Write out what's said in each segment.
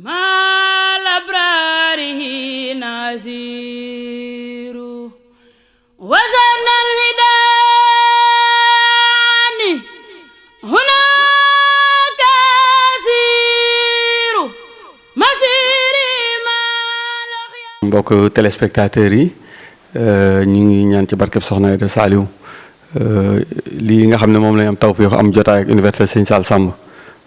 mal abrarihi naziru wazana lidani hunaka ziru masiri mal mbokk téléspectateurs yi ñu ngi ñaan ci barkeb Soxna Aïda Saliou lii nga xam ne moom lañ am tawfeex am jotaay ak Université Sëñ Sall Samb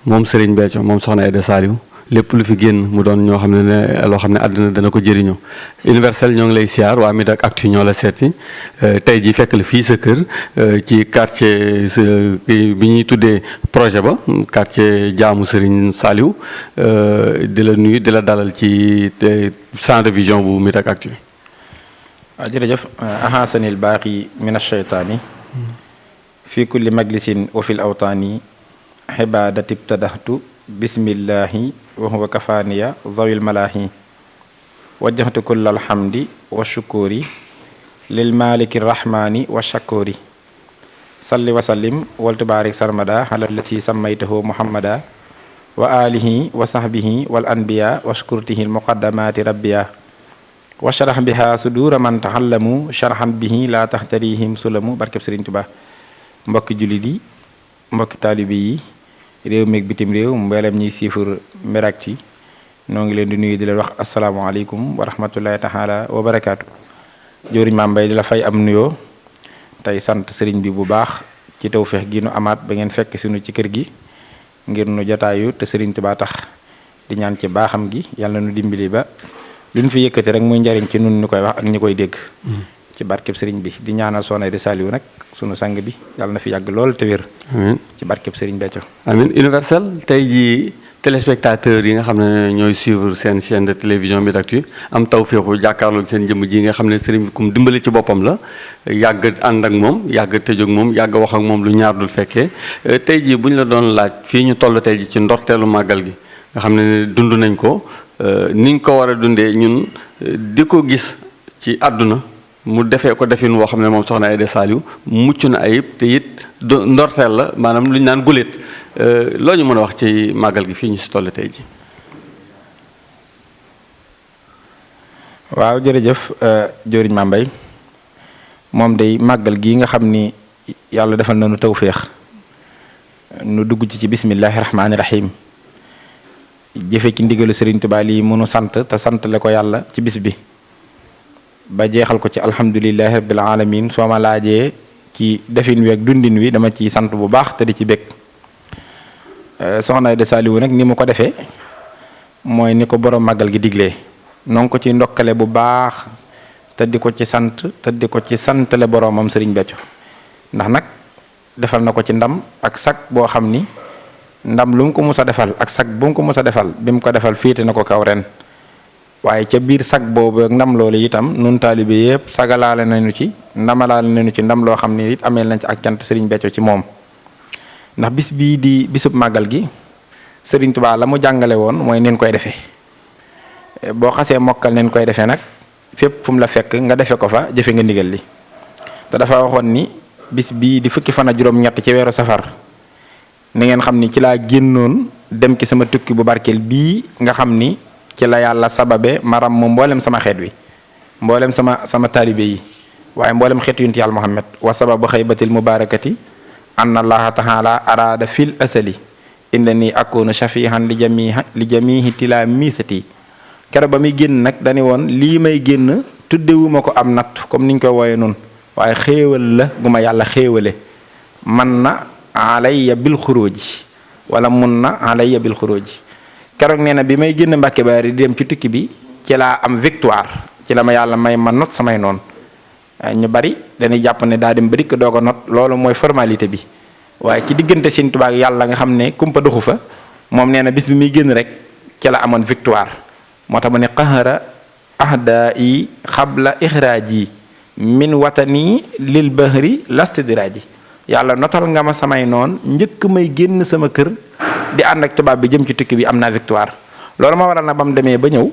moom Serigne Béthio moom Soxna Aïda Saliou lépp lu fi génn mu doon ñoo xam ne loo xam ne àddina dana ko jëriñoo universel ñoo ngi lay siyaar waa Midak Actu ñoo la seeti tey ji fekk la fii sa kër ci quartier bi ñuy tuddee projet ba quartier jaamu Serigne Saliou di la nuyu di la dalal ci centre de vision bu Midak Actu. waaw jërëjëf ahasanil baaqi min asheytaani fi kulli majlisin wa fil awtaani xibaadati ibtadaxtu bismillahi wa huwa kafaaniya zawil malaahi wajjaxtu kulla alhamdi wa shukuri lil maliki rahmani wa shakuri salli wa sallim wal tubaarik sarmada ala allati sammaytahu muhammada wa alihi wa sahbihi wal anbiya wa shkurtihi almuqaddamati rabbiya wa sharax biha sudura man taxallamu sharxan bihi laa taxtarihim sulamu barkeb Sëriñ Tuubaa mbokki jullit yi mbokki taalibe yi réew meeg bitim réew mboolem ñiy siifur Mbiractu noo ngi leen di nuyu di leen wax asalaamaaleykum wa rahmatullahi taala wa barakaatu. Jóoriñ Maam Mbay di la fay am nuyoo tey sant sëriñ bi bu baax ci tawfeex gi nu amaat ba ngeen fekk sunu ci kër gi ngir nu jotaayu te Sëriñ Tuubaa tax di ñaan ci baaxam gi yàlla nu dimbali ba lu ñu fi yëkkati rek muy njariñ ci nun ñu koy wax ak ñi koy dégg. ci barkeb sëriñ bi di ñaanal Soxna Aïda Saliou nag sunu sang bi yàlla na fi yàgg lool te wér. amiin ci barkeb sëriñ Béthio. amiin universel tey jii téléspectateurs yi nga xam ne ñooy suivre seen chaîne de télévision Mbiractu am tawféexu jàkkaarloog seen jëmm ji nga xam ne sëriñ bi kum dimbali ci boppam la yàgg ànd ak moom yàgg tëjoog moom yàgg wax ak moom lu ñaar dul fekkee tey jii bu ñu la doon laaj fii ñu toll tey jii ci ndorteelu màggal gi nga xam ne dund nañ ko niñ ko war a dundee ñun di ko gis ci àdduna mu defee ko defin woo xam ne moom Soxna Aïda Saliou mucc na ayib te it ndorteel la maanaam lu ñu naan guléet loo ñu mën a wax ci màggal gi fii ñu si toll tey ji. waaw jërëjëf Jóoriñ Maam Mbay moom day màggal gii nga xam ni yàlla defal na nu tawféex nu dugg ci bismillahi rahmaani rahim jëfe ci ndigalu Sëriñ Tuubaa lii mënu sant te sant le ko yàlla ci bis bi ba jeexal ko ci alhamdulillahi rabbil alamin soo ma laajee ci defin wi ak dundin wi dama ci sant bu baax te di ci bég Soxna Aïda Saliou nag ni mu ko defee mooy ni ko borom màggal gi diglee noo ngi ko ci ndokkale bu baax te di ko ci sant te di ko ci santale boromam Sëriñ Béthio ndax nag defal na ko ci ndam ak sag boo xam ni ndam lu mu ko mus a defal ak sag bu mu ko mus a defal bi mu ko defal féete na ko kaw ren waaye ca biir sag boobu ak ndam loolu itam nun taalibe yëpp sagalaale nañu ci ndamalaale nañu ci ndam loo xam ne it ameel nañ ci ak cant Sëriñ Béthio ci moom ndax bis bii di bisub màggal gi Sëriñ Tuubaa la mu jàngale woon mooy neen koy defee boo xasee mokkal neen koy defee nag fépp fu mu la fekk nga defe ko fa jëfe nga ndigal li te dafa waxoon ni bis bii di fukki fan ak juróom-ñett ci weeru safar ni ngeen xam ni ci laa génnoon dem ci sama tukki bu barkeel bii nga xam ni ci la yàlla sababe maram mu mboolem sama xeet wi mboolem sama taalibe yi waaye mboolem xeetu yonent yàlla Muhammad wa sababu xaybatil mubarakati anna allaha taala arada fil asali innani akunu shafihan li jamihi tila misati kero ba muy génn nag dañu woon lii may génn tuddewuma ko am natt comme niñ koy wooye noonu waaye xéewal la gu ma yàlla xéewale man na alayya bil xuróoji wala mun na alayya bil xuróoji keroog nee na bi may génn Mbàkke Baari di dem ci tukki bi ci laa am victoire ci la ma yàlla may ma not samay noonu ñu bari dañuy jàpp ne daa dem ba dikk doog a not loolu mooy formalité bi waaye ci diggante Sëriñ Tuubaa ak yàlla nga xam ne kumpa doxu fa moom nee na bis bi muy génn rek ci la amoon victoire moo tax mu ne qahara ahda yi xabla ixraaji min watani lil bahri lastidraji yàlla notal nga ma samay noon njëkk may génn sama kër di ànd ak tubaab bi jëm ci tukki bi am naa victoire loolu ma waral na ba mu demee ba ñëw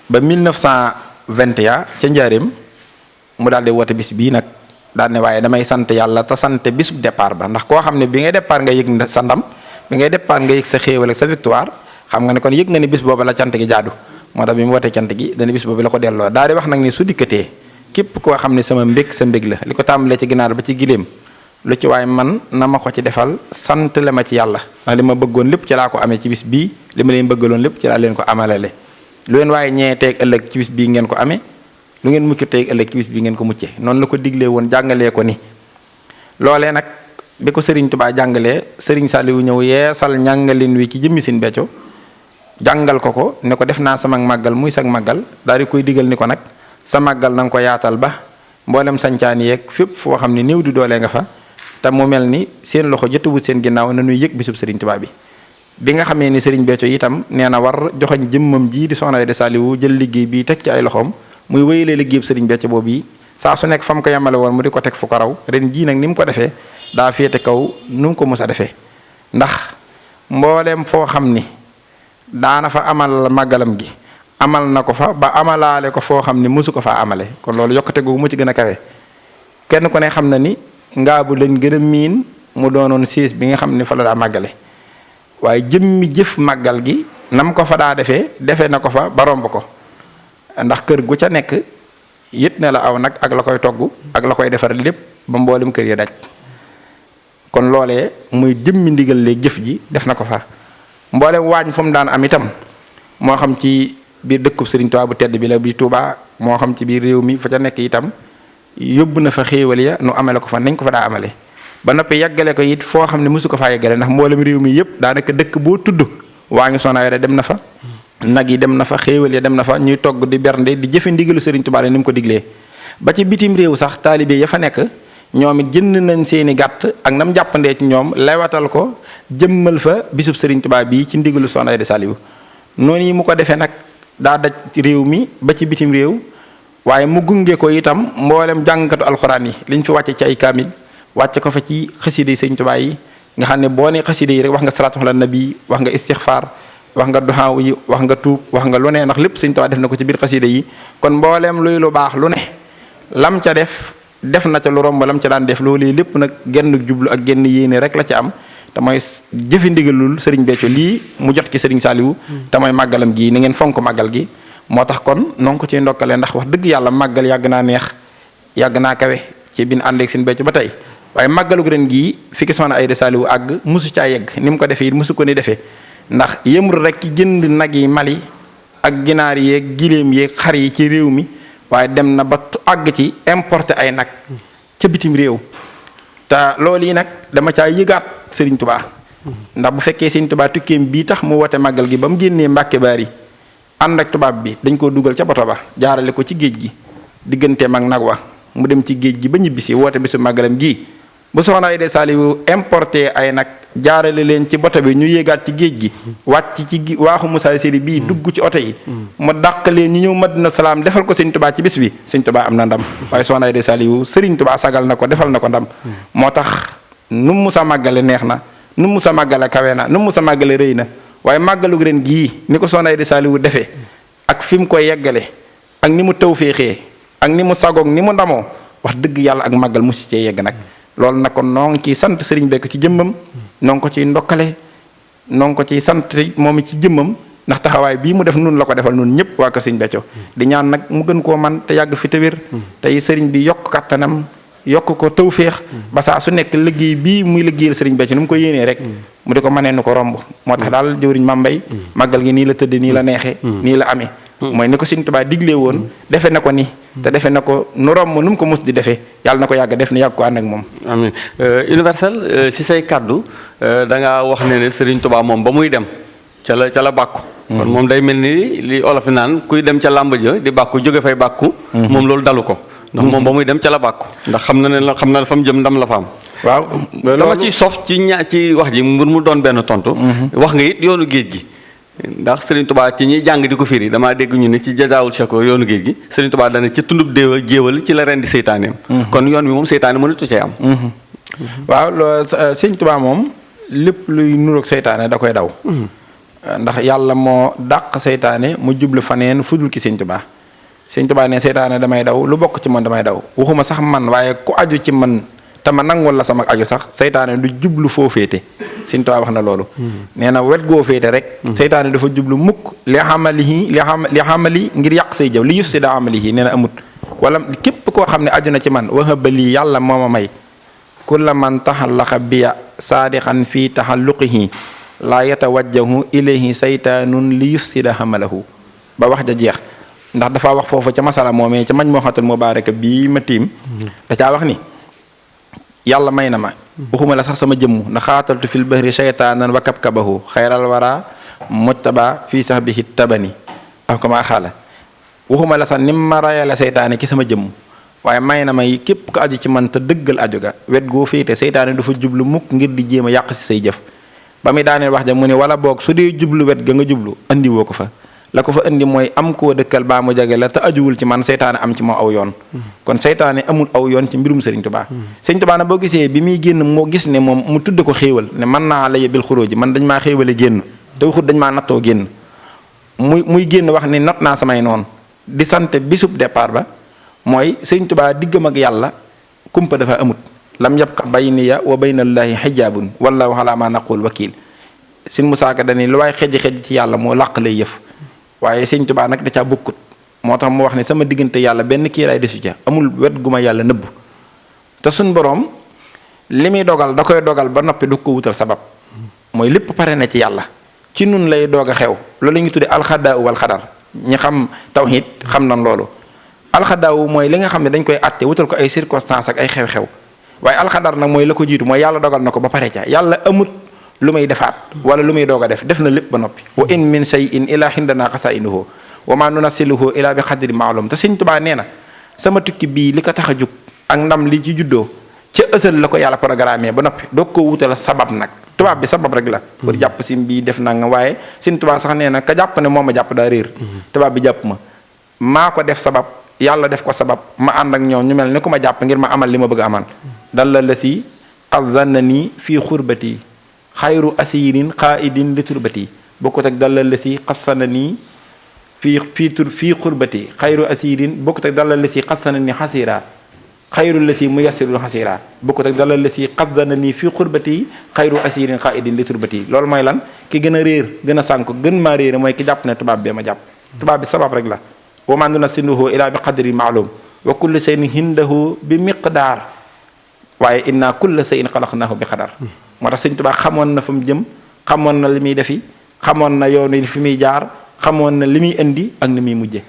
ba 1921 ca njaareem mu daal di woote bis bii nag daal ne waaye damay sant yàlla te sant bisub départ ba ndax koo xam ne bi ngay départ nga yëg sa ndam bi ngay départ nga yëg sa xéewal ak sa victoire xam nga ne kon yëg nga ni bis boobu la cant gi jaadu moo tax bi mu wootee cant gi dana bis boobu la ko delloo daal di wax nag ni su dikkatee képp koo xam ne sama mbég sa mbég la li ko tàmbalee ci ginaar ba ci giléem lu ci waaye man na ma ko ci defal sant le ma ci yàlla ndax li ma bëggoon lépp ci laa ko amee ci bis bii li ma leen bëggaloon lépp ci laa leen ko amalale lu leen waaye ñee teeg ëllëg ci bis bii ngeen ko amee lu ngeen mucc teeg ëllëg ci bis bii ngeen ko muccee noonu la ko diglee woon jàngalee ko ni loolee nag bi ko Serigne Touba jàngalee Serigne Saliou ñëw yeesal ñàngalin wi ci jëmmi Sëriñ Béthio jàngal ko ne ko def naa sama màggal muy sag màggal daal di koy digal ni ko nag sa màggal na nga ko yaatal ba mboolem sancaan yeeg fépp foo xam ne néew di doolee nga fa te mu mel ni seen loxo jotuwut seen ginnaaw na ñuy yëg bisub Serigne Touba bi nga xamee ni Serigne Béthio itam nee na war joxoñ jëmmam jii di Soxna Aïda Saliou jël liggéey bi teg ci ay loxoom muy wéyalee liggéeyub Serigne Béthio boobu yi saa su nekk fa mu ko yemale woon mu di ko teg fu ko raw ren jii nag ni mu ko defee daa féete kaw nu mu ko mos a defee ndax mbooleem foo xam ni daana fa amal màggalam gi amal na ko fa ba amalaale ko foo xam ni mosu ko faa amale kon loolu yokkute googu mu ci gën a kawe kenn ku ne xam na ni ngaabu lañ gën a miin mu doonoon siis bi nga xam ni fa la daa màggale waaye jëmmi jëf màggal gi nam ko fa daa defee na ko fa ba romb ko ndax kër gu ca nekk yët na la aw nag ak la koy togg ak la koy defar lépp ba mboolem kër ya daj kon loolee muy jëmmi ndigal léegi jëf ji def na ko fa mboolem waañ fu mu daan am itam moo xam ci biir dëkkub Serigne Touba bu tedd bi la bi Touba moo xam ci biir réew mi fa ca nekk itam yóbbu na fa xéewal ya nu amale ko fa nañ ko fa daa amale ba noppi yeggale ko it foo xam ne mosu ko faa yeggale ndax mboolem réew mi yëpp daanaka dëkk boo tudd waa ngi Soxna Aïda dem na fa nag yi dem na fa xéewal ya dem na fa ñuy togg di bernde di jëfe ndigalu Serigne Touba ni mu ko diglee ba ci bitim réew sax taalibe ya fa nekk ñoom it jënd nañ seeni gàtt ak nam jàppandee ci ñoom lewatal ko jëmmal fa bisub Serigne Touba bii ci ndigalu Soxna Aïda Saliou noonu yi mu ko defee nag daa daj réew mi ba ci bitim réew waaye mu gunge ko itam mboolem jàngkatu alxuraan yi liñ fi wàcce ci ay kaamil wàcce ko fa ci xasida yi Serigne Touba yi nga xam ne boo nee xasida yi rek wax nga salaatu ala nabi wax nga istixfaar wax nga duxaaw yi wax nga tuub wax nga lu ne ndax lépp Serigne Touba def na ko ci biir xasida yi kon mboolem luy lu baax lu ne lam ca def na ca lu romb lam ca daan def loolu lépp nag genn jublu ak genn yéene rek la ca am te mooy jëfi ndigalul Serigne Béthio lii mu jot ci Serigne Saliou te mooy màggalam gi ni ngeen fonk màggal gi moo tax kon noo ngi ko ciy ndokkale ndax wax dëgg yàlla màggal yàgg naa neex yàgg naa kawe ci bin ànd ak Serigne Béthio ba tey waaye màggalu ren gii fi ki Soxna Aïda Saliou àgg musu caa yegg ni mu ko defee it musu ko ni defee ndax yëmul rek ci jënd nag yi Mali ak ginaar yeeg giléem yeeg xar yi ci réew mi waaye dem na ba àgg ci importer ay nag ca bitim réew te loolu yi nag dama caa yëgaat Serigne Touba ndax bu fekkee Serigne Touba tukkeem bii tax mu woote màggal gi ba mu génnee Mbàkke Baari ànd ak tubaab bi dañ koo dugal ca boto ba jaarale ko ci géej gi digganteem ak nag wa mu dem ci géej gi ba ñibbisi woote bisu màggalam gii bu Soxna Aïda Saliou importer ay nag jaarale leen ci boto bi ñu yéegaat ci géej gi wàcc ci waaxu Moussa Seri bii dugg ci oto yi mu dàq leen ñu ñëw Madina Salaam defal ko Serigne Touba ci bis bi Serigne Touba am na ndam waaye Soxna Aïda Saliou Serigne Touba sagal na ko defal na ko ndam moo tax nu mu sa màggale neex na nu mu sa màggale kawe na nu mu sa màggale rëy na waaye màggalu ren gii ni ko Soxna Aïda Saliou defee ak fi mu koy yeggale ak ni mu tawféexee ak ni mu sagoog ni mu ndamoo wax dëgg yàlla ak màggal mu si cee yegg nag loolu nag kon noo ngi ciy sant Serigne Béthio ci jëmmam noo ngi ko ciy ndokkale noo ngi ko ciy sant moom ci jëmmam ndax taxawaay bii mu def nun la ko defal nun ñëpp waa ko Serigne Béthio di ñaan nag mu gën koo man te yàgg fi te wér tey Serigne bi yokk kattanam yokk ko tawféex ba saa su nekk liggéey bii muy liggéeyal Serigne Béthio nu mu ko yéenee rek mu di ko mënee nu ko romb moo tax daal jëwriñ Mambay màggal gi nii la tëdd nii la neexee nii la amee mooy ni ko Serigne Touba diglee woon defe na ko ni te defe na ko nu romb nu mu ko mos di defee yàlla na ko yàgg def ni yàgg ko ànd ak moom amiin universel ci say kaddu da ngaa wax ne Serigne Touba moom ba muy dem ca la bàkku kon moom day mel ni li olof naan kuy dem ca làmb ja di bàkku jóge fay bàkku moom loolu dalu ko ndax moom ba muy dem ca la bàkku ndax xam na fa mu jëm ndam la fa am waaw dama ci sof ci wax ji mbir mu doon benn tontu wax nga it yoonu géej gi ndax Serigne Touba ci ñiy jàng di ko firi damaa dégg ñu ne ci jazaawul shako yoonu géej gi Serigne Touba dana ci tundub jéewal ci la rendi seytaaneem kon yoon wi moom seytaane mënatu cee am waaw loolu Serigne Touba moom lépp luy nuroog seytaane da koy daw ndax yàlla moo dàq seytaane mu jublu faneen fudul ki Serigne Touba Serigne Touba ne seytaane damay daw lu bokk ci man damay daw waxuma sax man waaye ku aju ci man te ma nangul la sama aju sax seytaane du jublu foo féete Sëñ Tuubaa wax na loolu nee na wet goo féete rek seytaane dafa jublu mukk li xamali ngir yàq say jëf li yufsida amalihi nee na amut wala képp koo xam ne aju na ci man wahaba lii yàlla moo ma may kulla man taxallaqa biya saadixan fii taxalluqihi laa yatawajjahu ilayhi saytaanun li yufsida xamalahu ba wax ja jeex ndax dafa wax foofu ca masala moomee ca mañ moo xatul mubaaraka bii ma tiim da caa wax ni yàlla may na ma waxuma la sax sama jëmm ndax xaataltu fil bahri saytaanan wa kabkabahu xayral wara mujtaba fii sax bihi tabani af ko maa xaala waxuma la sax ni ma rayale seytaane ci sama jëmm waaye may na may képp ko aju ci man te dëggal aju ga wet goo féete seytaane du fa jublu mukk ngir di jéem a yàq si say jëf ba muy daaneel wax ja mu ne wala boog su dee jublu wet ga nga jublu andi woo ko fa la ko fa indi mooy am koo dëkkal baa mu jage la te ajuwul ci man seytaane am ci moom aw yoon kon seytaane amul aw yoon ci mbirum Sëriñ Tuubaa Sëriñ Tuubaa na boo gisee bi muy génn moo gis ne moom mu tudd ko xéewal ne man naa la bil xuróoji man dañ maa xéewale génn te waxut dañ maa nattoo génn muy génn wax ni not naa samay noonu di sant bisub départ ba mooy Sëriñ Tuubaa diggam ak yàlla kumpa dafa amut lam yabqa bayniya wa baynallaahi xijaabun wallaahu alaa maa naqul wakiil sin musaaka dani lu waay xeji ci yàlla moo làq lay yëf waaye Sëriñ Tuubaa nag da caa bokkut moo tax mu wax ne sama diggante yàlla benn kiiraay desu ca amul wet gu ma yàlla nëbb te suñ boroom li muy dogal da koy dogal ba noppi du ko wutal sabab mooy lépp pare na ci yàlla ci nun lay doog a xew loolu la ñuy tuddee alxadaawu wal xadar ñi xam tawhid xam nan loolu alxadaawu mooy li nga xam ne dañ koy atte wutal ko ay circonstances ak ay xew-xew waaye alxadar nag mooy la ko jiitu mooy yàlla dogal na ko ba pare ca yàlla amut lu muy defaat wala lu muy doog a def na lépp ba noppi wa in min shay'in ila hindana xasainuhu wa ma nunasiluhu ila bi xadri maalum te Sëriñ Tuubaa nee na sama tukki bii li ko tax a jug ak ndam li ci juddoo ca ësal la ko yàlla programme ba noppi doog ko wutal sabab nag tubaab bi sabab rek la pour jàpp sim bii def na nga waaye Sëriñ Tuubaa sax nee na ka jàpp ne moo ma jàpp daa réer tubaab bi jàpp ma maa ko def sabab yàlla def ko sabab ma ànd ak ñoom ñu mel ni ku ma jàpp ngir ma amal li ma bëgg a amal dal la si azanna nii fii xurbati xayru asirin xaaidin li turbati bokkut ak dalal la si xasana nii fii xurbati xayru asirin bokkut ak dalal la si xasana nii xasira xayru la si mu yassirul xasira bokkut ak dalal la si xasana nii fii xurbati xayru asirin xaaidin li turbati loolu mooy lan ki gën a réer gën a sànk gën maa réere mooy ki jàpp ne tubaab bee ma jàpp tubaab bi sabab rek la wa ma nunasiluhu ila bi qadri maalum wa kullu shay'in hindahu bi miqdaar waaye inna kulla shay'in xalaqnahu bi qadar moo tax Sëriñ Tuubaa xamoon na fa mu jëm xamoon na li muy defi xamoon na yoon yi fi muy jaar xamoon na li muy indi ak ni muy mujje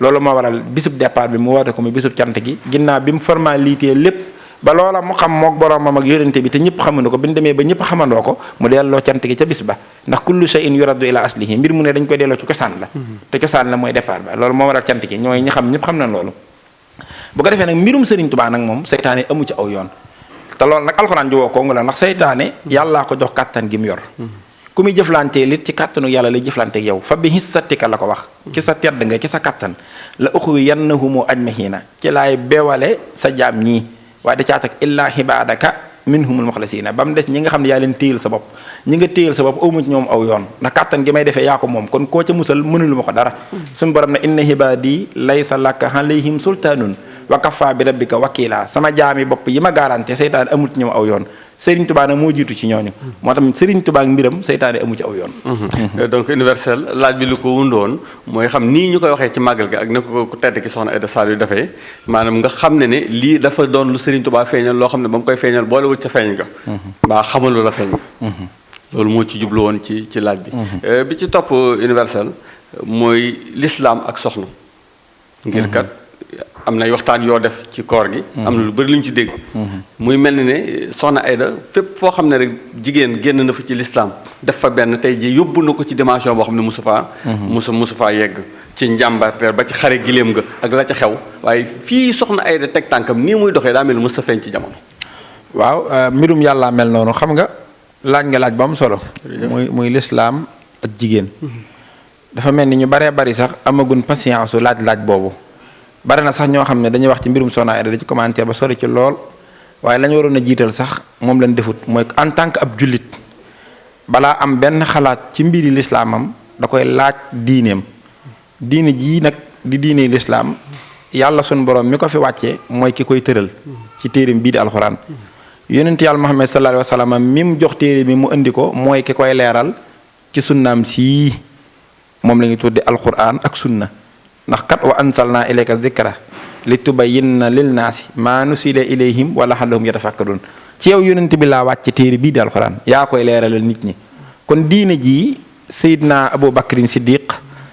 loolu moo waral bisub départ bi mu woote ko muy bisub cant gi ginnaaw bi mu formalité lépp ba loola mu xam mook boroomam ak yonente bi te ñëpp xamandoo ko bi ñu demee ba ñëpp xamandoo ko mu delloo cant gi ca bis ba ndax kullu shay'in yuraddu ila aslihi mbir mu ne dañ koy delloo ci cosaan la te cosaan la mooy départ ba loolu moo waral cant gi ñooy ñi xam ñëpp xam nañ loolu bu ko defee nag mbirum Sëriñ Tuubaa nag moom seytaane amu ci aw yoon te loolu nag alxuraan ji woo ko nga la ndax seytaane yàllaa ko jox kàttan gi mu yor ku muy jëflantee lit ci kàttanu yàlla lay jëflanteeg yow fa bi hissatika la ko wax ci sa tedd nga ci sa kàttan la uxwi yannahumu ajmahiina ci laay beewale sa jaam ñii waaye da caatak illaa xibaadaka minhumul muxlasiina ba mu des ñi nga xam ne yaa leen téyel sa bopp ñi nga téyel sa bopp awmu ci ñoom aw yoon ndax kàttan gi may defee yaa ko moom kon koo ca musal mënulu ma ko dara suñu borom ne inna hibaadi laysa laka alayhim sultaanun wa kafa bi rabbika wakila sama jaami bopp yi ma garanté seytaane amul ci ñoom aw yoon Sëriñ Tuubaa nag moo jiitu ci ñooñu moo tax Sëriñ Tuubaa ak mbiram seytaane amu ci aw yoon donc universel laaj bi lu ko wundoon mooy xam nii ñu koy waxee ci màggal gi ak ne ko ku tedd ki soxna Aïda Sall yu defee maanaam nga xam ne lii dafa doon lu Sëriñ Tuubaa feeñal loo xam ne ba mu koy feeñal boolewul ca feeñ nga mbaa xamalu la feeñ nga loolu moo ci jublu woon ci laaj bi bi ci topp universel mooy l'islam ak soxna ngir kat am na waxtaan yoo def ci koor gi am na lu bëri lu ñu ci dégg muy mel ni ne soxna Aïda fépp foo xam ne rek jigéen génn na fa ci lislaam def fa benn tey ji yóbbu na ko ci dimension boo xam ne musu faa yegg ci njàmbarteer ba ci xare giléem nga ak la ca xew waaye fii soxna Aïda teg tànkam nii muy doxee daa mel ni mos a feeñ ci jamono waaw mbirum yàllaa mel noonu xam nga laaj nga laaj ba am solo muy lislaam ak jigéen dafa mel ni ñu baree bari sax amagun patience su laaj boobu bari na sax ñoo xam ne dañuy wax ci mbirum soxna Aïda da ci commentaire ba sori ci lool waaye la ñu waroon a jiital sax moom lañ defut mooy en tant que ab jullit balaa am benn xalaat ci mbiri lislaamam da koy laaj diineem diine jii nag di diine lislaam yàlla sun borom mi ko fi wàccee mooy ki koy tëral ci téereem bii di alxuraan yonent yàlla Muhammad sallallahu alayhi wa sallam mi mu jox téere bi mu indi ko mooy ki koy leeral ci sunnaam sii moom la ñuy tudde alxuraan ak sunna ndax kat wa ansalna ilayka dhikra li tubayyina linnaasi maa nusila ilayhim wa la'allahum yatafakkarun ci yow yonent bi laa wàcc téere bii di alxuraan yaa koy leeralal nit ñi kon diine ji Seydina Abu Bakrin Siddiq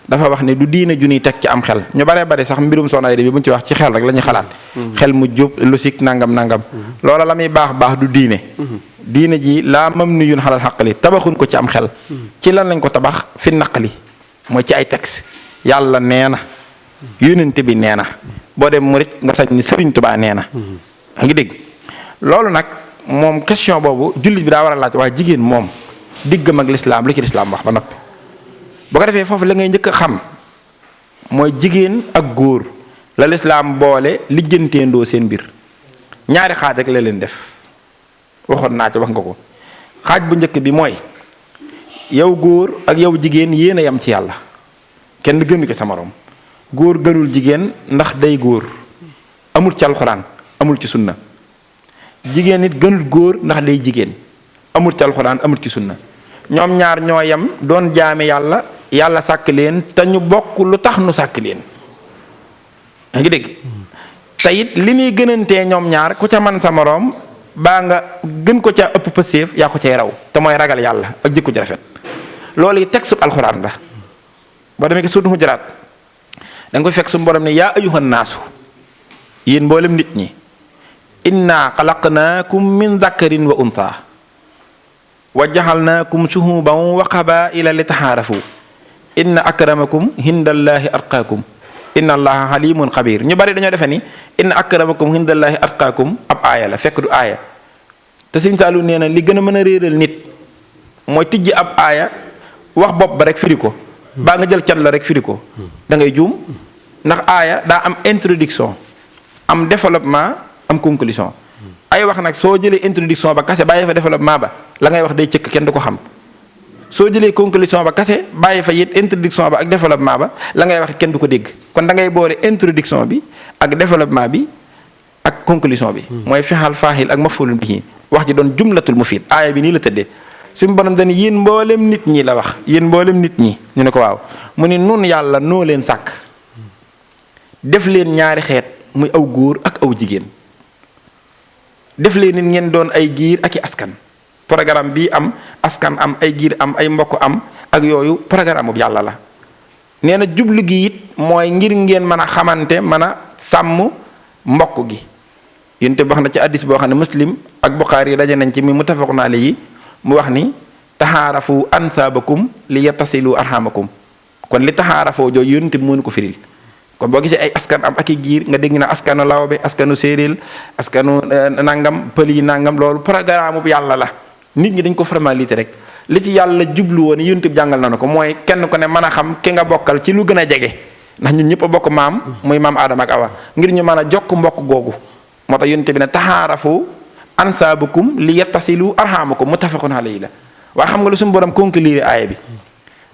dafa wax ne du diine ju ñuy teg ci am xel ñu bare bare sax mbirum Soxna Ayda bi bu ñu ci wax ci xel rek la ñuy xalaat xel mu jub lusik nangam loola la muy baax du diine diine ji laa mabniyun alal aqli tabaxuñ ko ci am xel ci lan lañ ko tabax fi naqli mooy ci ay texte yàlla nee na yonent bi nee na boo dem murit nga sañ ni Sëriñ Tuubaa nee na a ngi dégg loolu nag moom question boobu jullit bi daa war a laaj waa jigéen moom diggam ak lislaam lu ci lislaam wax ba noppi bu ko defee foofu la ngay njëkk a xam mooy jigéen ak góor la lislaam boole lijjanteendoo seen mbir ñaari xaaj rek la leen def waxoon naa ci wax nga ko xaaj bu njëkk bi mooy yow góor ak yow jigéen yéen a yam ci yàlla kenn gënu ko sa morom góor gënul jigéen ndax day góor amul ci alxuraan amul ci sunna jigéen it gënul góor ndax day jigéen amul ci alxuraan amul ci sunna ñoom ñaar ñoo yem doon jaame yàlla yàlla sàkk leen te ñu bokk lu tax nu sàkk leen yaa ngi dégg te it li muy gënantee ñoom ñaar ku ca man sa moroom baa nga gën ko ca ëpp pëseef yaa ko cay raw te mooy ragal yàlla ak jikko ci rafet loolu yi teg sub alxuraan la boo demee ki suutu Hujuraat da nga koy fekk su borom ne yaa ayyuhan naasu yéen mboolem nit ñi inna xalaqnaakum min dakarin wa unsa wa jaxalnaakum shuhuban wa qabaila li taxaarafu inna akramakum hindallahi atqaakum inna allaha alimun xabir ñu bari dañoo defe ni inna akramakum hindallahi atqaakum ab aaya la fekk du aaya te Sëñ Saalu nee na li gën a mën a réeral nit mooy tijji ab aaya wax bopp ba rek firi ko baa nga jël cat la rek firi ko da ngay juum ndax aaya daa am introduction am développement am conclusion ay wax nag soo jëlee introduction ba kase bàyyi fa développement ba la ngay wax day cëkk kenn du ko xam soo jëlee conclusion ba kase bàyyi fa it introduction ba ak développement ba la ngay wax kenn du ko dégg kon da ngay boole introduction bi ak développement bi ak conclusion bi mooy fexal faaxil ak mafulun bihi wax ji doon jumlatul mufid aaya bi nii la tëddee suñu borom dañu yéen mboolem nit ñi la wax yéen mboolem nit ñi ñu ne ko waaw mu ne nun yàlla noo leen sàkk def leen ñaari xeet muy aw góor ak aw jigéen def leen nit ngeen doon ay giir ak i askan programme bii am askan am ay giir am ay mbokk am ak yooyu programme bu yàlla la nee na jublu gi it mooy ngir ngeen mën a xamante mën a sàmm mbokk gi yénte wax na ci addis boo xam ne muslim ak buxaari yi daje nañ ci mi muttafaqun alayhi mu wax ni taxaarafu ansaabakum li yattasilu arhamakum kon li taxaarafoo jooju yónte bi mënu ko firil kon boo gisee ay askan am ak i giir nga dégg na askanu lawbe askanu séeréel askanu nangam pël yi nangam loolu programme bu yàlla la nit ñi dañ ko formalité rek li ci yàlla jublu woon yónte bi jàngal na ko mooy kenn ko ne mën a xam ki nga bokkal ci lu gën a jege ndax ñun ñëpp a bokk maam muy maam Adama ak Awa ngir ñu mën a jokk mbokk googu moo tax yónte bi ne taxaarafu ansaabukum li yattasilu arhamakum muttafaqun alayhi la waaye xam nga lu suñu borom conclure aaya bi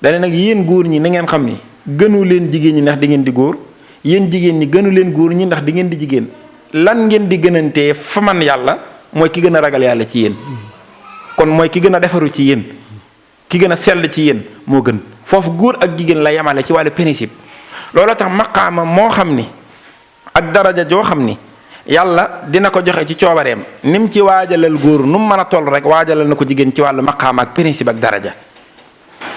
dane nag yéen góor ñi na ngeen xam ni gënu leen jigéen ñi ndax di ngeen di góor yéen jigéen ñi gënu leen góor ñi ndax di ngeen di jigéen lan ngeen di gënantee fa man yàlla mooy ki gën a ragal yàlla ci yéen kon mooy ki gën a defaru ci yéen ki gën a sell ci yéen moo gën foofu góor ak jigéen la yemale ci wàllu principe looloo tax maqaama moo xam ni ak daraja joo xam ni yàlla dina ko joxe ci coobareem ni mu ci waajalal góor nu mu mën a toll rek waajalal na ko jigéen ci wàllu maqaama ak principe ak daraja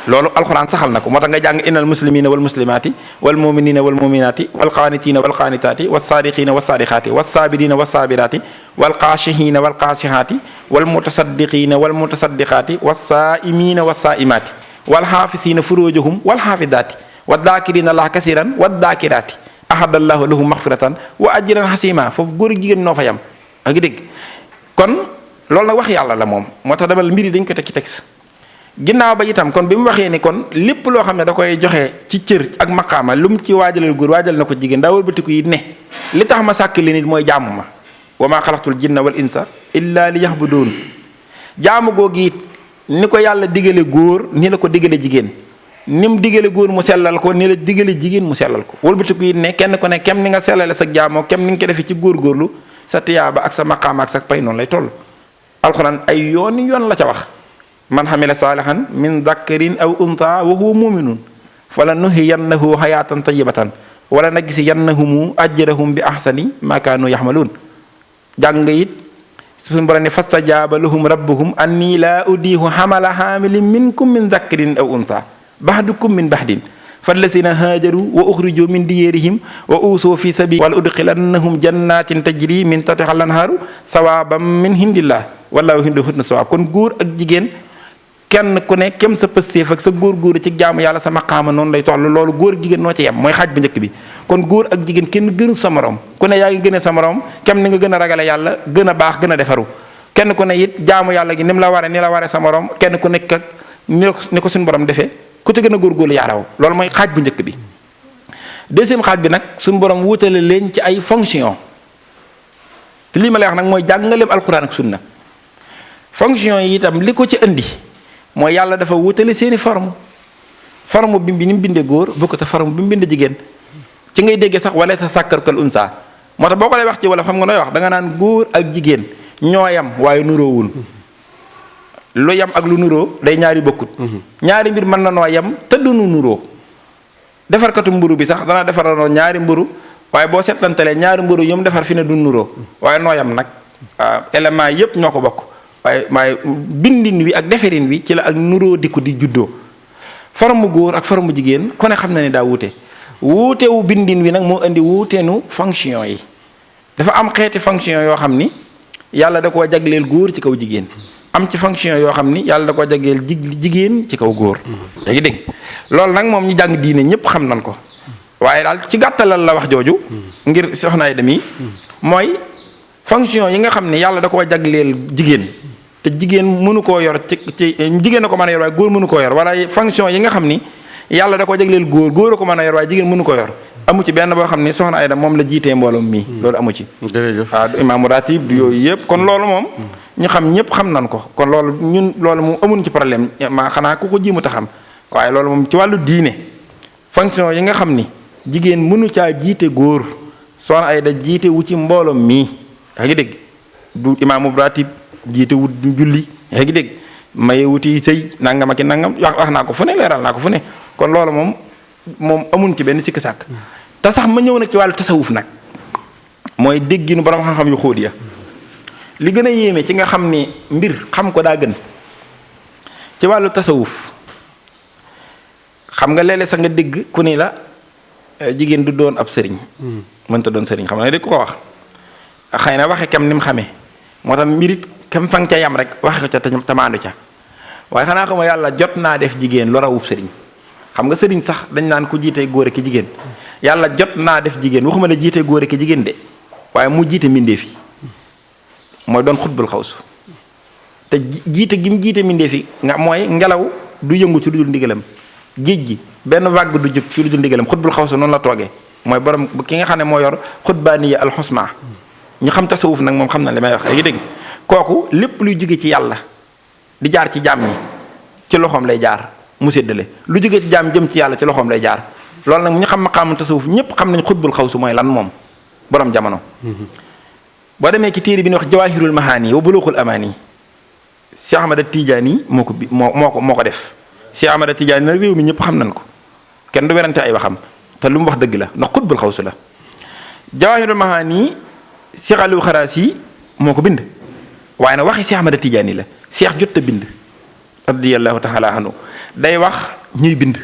loolu alxuraan saxal na ko moo tax nga jàng innal muslimina wal muslimaati wal muminina wal muminaati wal qaanitina wal qaanitaati was saadiqina was saadiqaati was saabirina was saabiraati wal qaashihina wal qaashihaati wal mutasaddiqina wal mutasaddiqaati was saaimina was saaimaati wal xaafisina furujahum wal xaafidaati wa daakirina allah kasiran wa daakiraati ahadallahu lahum maxfiratan wa ajran xasima foofu góor ak jigéen noo fa yam a ngi dégg kon loolu nag wax yàlla la moom moo tax demal mbir yi dañ ko teg ci texte ginnaaw ba itam kon bi mu waxee ni kon lépp loo xam ne da koy joxe ci cër ak maqaama lu mu ci waajalal góor waajal na ko jigéen daa wëlbatiku yi ne li tax ma sàkk li nit mooy jaamu ma wa maa xalaqtul jinna wal insa illa li yaxbuduun jaamu googu it ni ko yàlla digale góor ni la ko digale jigéen ni mu digale góor mu sellal ko ni la digale jigéen mu sellal ko wëlbatiku yi ne kenn ku ne kem ni nga sellale sa jaamoo kem ni nga ko defee ci góorgóorlu sa tiyaaba ak sa maqaama ak sa pay noonu lay toll. alxuraan ay yoon la ca wax man xamila saalihan min dakarin aw unta wa huwa muminun fala nuhiyannahu hayatan tayyibatan wala najziyannahumu ajrahum bi ahsani ma kaanu yaxmaluun. jàng it suñu borom ne fastajaaba lahum rabbuhum anni laa udiihu xamala xaamilin minkum min dakarin aw unta baxdukum min baxdin fallazina haajaru wa uxriju min diyarihim wa uusoo fi sabili wala udxilannahum jannatin tajri min tahtiha al-anhaaru sawaban min indillah wallahu indahu husnu sawaab. kon góor ak jigéen kenn ku ne kem sa pëstéef ak sa góor ci jaamu yàlla sa maqaama noonu lay toll. loolu góor ak jigéen noo ci yem mooy xaaj bu njëkk bi. kon góor ak jigéen kenn gënu sa morom ku ne yaa ngi gëne sa morom kem ni nga gën a ragale yàlla gën a baax gën a defaru. kenn ku ne it jaamu yàlla gi ni mu la waree ni la waree sa morom kenn ku nekk ak ni ko suñu borom defee ku ci gën a góorgóorlu yaa raw. loolu mooy xaaj bu njëkk bi. deuxième xaaj bi nag suñu borom wutale leen ci ay fonction te lii ma lay wax nag mooy jàngaleem alxuraan ak sunna. fonction yi itam li ko ci indi mooy yàlla dafa wutale seeni forme bi ni mu bindee góor bokkut ak forme bi mu bindee jigéen ci ngay déggee sax wala ta sàkkar kal unsa moo tax boo ko lay wax ci wala xam nga nooy wax da nga naan góor ak jigéen ñoo yam waaye nuroowul lu yam ak lu nuroo day ñaari bokkut. ñaari mbir mën na noo yam te du nu nuroo. defarkatu mburu bi sax dana defaranoo ñaari mburu waaye boo seetlantalee ñaari mburu yom defar fi ne du nuroo waaye noo yam nag élément yépp ñoo ko bokk waaye bindin wi ak defarin wi ci la ak nuroo di ko di juddoo. forme góor ak forme jigéen ku ne xam na ne daa wuutewu bindin wi nag moo indi wuuteenu fonction yi. dafa am xeeti fonction yoo xam ni yàlla da koo jagleel góor ci kaw jigéen am ci fonction yoo xam ni yàlla da koo jagleel jigéen ci kaw góor. yaa ngi dégg loolu nag moom ñi jàng diine ñëpp xam nañ ko waaye daal ci gàttalal la wax jooju ngir soxna ay dem yi mooy fonction yi nga xam ni yàlla da koo jagleel jigéen te jigéen mënu koo yor ci jigéen a ko mën a yor waaye góor mënu koo yor wala fonction yi nga xam ni yàlla da koo jagleel góor a ko mën a yor waaye jigéen mënu ko yor. amu ci benn boo xam ni soxna Ayda moom la jiitee mbooloom mi loolu amu ci. jërëjëf du imaamu ratib du yooyu yëpp kon loolu moom ñu xam ñëpp xam nañ ko kon loolu ñun loolu moom amuñ ci problème maa xanaa ku ko jiimu ta xam waaye loolu moom ci wàllu diine fonction yi nga xam ni jigéen mënu caa jiite góor soxna Ayda jiite wu ci mbooloom mii yaa ngi dégg du imaamu ratib jiite wu julli yaa ngi dégg maye wuti sëy nangam ak i nangam wax naa ko fu ne leeral naa ko fu ne kon loolu moom amuñ ci benn sikk sàkk te sax ma ñëw nag ci wàllu tasawuf nag mooy dégginu borom xam-xam yu xóot ya li gën a yéeme ci nga xam ni mbir xam ko daa gën ci wàllu tasawuf xam nga léeg-léeg sax nga dégg ku ni la jigéen du doon ab sëriñ mënta doon sëriñ xam nga dégg ko wax xëy na waxe kam ni mu xamee moo tax mbirit kam fa nga ca yam rek waxe ko ca tamaandu ca waaye xanaa xam nga yàlla jot naa def jigéen lu rawub sëriñ xam nga sëriñ sax dañ naan ku jiite góor ki jigéen yàlla jot naa def jigéen waxuma la jiite góor ki jigéen de waaye mu jiite mbindeef yi mooy doon xutbul xawsu te jiite gi mu jiite mbindeef yi nga mooy ngelaw du yëngu ci lu dul ndigalam géej gi benn vague du jóg ci lu dul ndigalam xutbul xawsu noonu la toogee mooy borom ki nga xam ne moo yor xutbaaniya alxusma ñu xam tasawuf nag moom xam na li may wax léegi dégg kooku lépp luy jóge ci yàlla di jaar ci jaam ñi ci loxoom lay jaar mu séddale lu jóge ci jaam jëm ci yàlla ci loxoom lay jaar loolu nag ñu xam maqaamu tasawuf ñëpp xam nañ xutbul xawsu mooy lan moom borom jamono. boo demee ci téere bi ñuy wax jawaahirul mahaani wa buluuxul amaani Cheikh Ahmada Tidiane moo ko def Cheikh Ahmada Tidiane nag réew mi ñëpp xam nañ ko kenn du werante ay waxam te lu mu wax dëgg la ndax xutbul xawsu la. jawaahirul mahaani Cheikh Aliou Kharaasi moo ko bind waaye nag waxi Cheikh Ahmada Tidiane la Cheikh jot a bind radiyallahu taala anhu day wax ñuy bind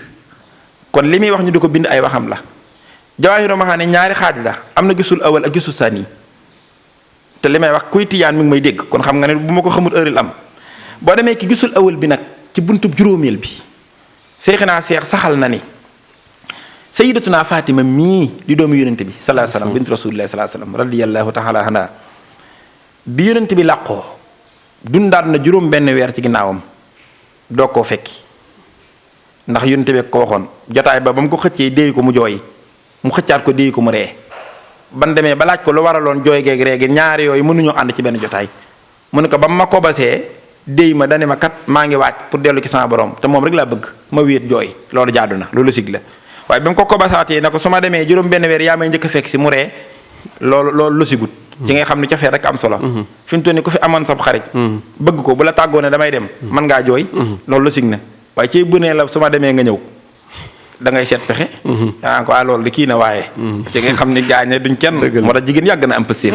kon li muy wax ñu di ko bind ay waxam la. jawaahiru maxaani ñaari xaaj la am na gisul awal ak gisul saani te li may wax kuy tijaan mi ngi may dégg kon xam nga ne bu ma ko xamul heure am boo demee ki gisul awal bi nag ci buntub juróomeel bi Seexinaa Seex saxal na ni sayyidatuna Fatima mii di doomu yonente bi sallallahu alayhi wasallam bint rasulillahi sallallahu alayhi wasallam radiyallahu taala anha bi yonente bi làqoo dundaat na juróom benn weer ci ginnaawam doo koo fekki ndax yonente bi ko waxoon jotaay ba mu ko xëccee déey ko mu jooy mu xëccaat ko déey ko mu ree ban demee ba laaj ko lu waraloon jooy geeg ree gi ñaari yooyu mënuñoo ànd ci benn jotaay mu ne ko ba ma ko basee déy ma dane ma kat maa ngi waaj pour dellu ci sama borom te moom rek laa bëgg ma wéet jooy loolu jaadu na loolu sig la waaye ba mu ko basaatee na ko su ma demee juróom benn weer yaa may njëkk a fekk si mu ree loolu lu sigut ci ngay xam ne cofeel rek am solo fi mu toll nii ku fi amoon sab xarit bëgg ko bu la tàggoo ne damay dem mën ngaa jooy loolu lu sig na waaye ci bu nee la su ma demee nga ñëw da ngay seet pexe yaa ko loolu di kii na waaye ci nga xam ne gaañe duñ kenn moo tax jigéen yàgg na am pëstéef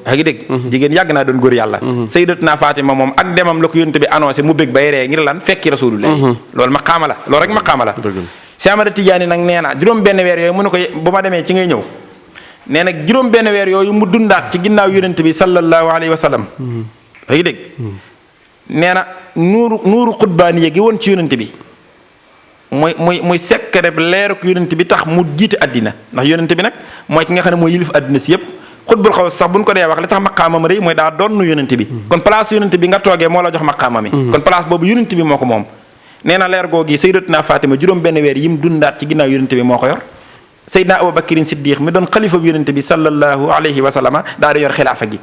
yaa ngi dégg jigéen yàgg naa doon góor yàlla sayyidatuna Fatima moom ak demam la ko yonent bi annoncé mu bég bay ree ngir lan fekki rasulullah loolu maqaama la loolu rek maqaama la Cheikh Ahmada Tidiane nag nee na juróom benn weer yooyu mu ne ko bu ma demee ci ngay ñëw nee na juróom benn weer yooyu mu dundaat ci ginnaaw yonent bi sallallahu alayhi wa sallam yaa ngi dégg nee na nuuru xutbaaniya gi woon ci yonent bi muy secret leeruk yonent bi tax mu jiite addina ndax yonent bi nag mooy ki nga xam ne mooy yilif addina si yëpp xutbul xaw sax buñ ko dee wax li tax maqaamam rëy mooy daa doon yonent bi kon place yonent bi nga toogee moo la jox maqaama mi kon place boobu yonent bi moo ko moom nee na leer googi sayyidatuna Fatima juróom benn weer yim dundaat ci ginnaaw yonent bi moo ko yor Seydina Abubakrin Siddiq mi doon xalifa bi yonent bi sallallahu alayhi wa sallama daa di yor xilaafa gi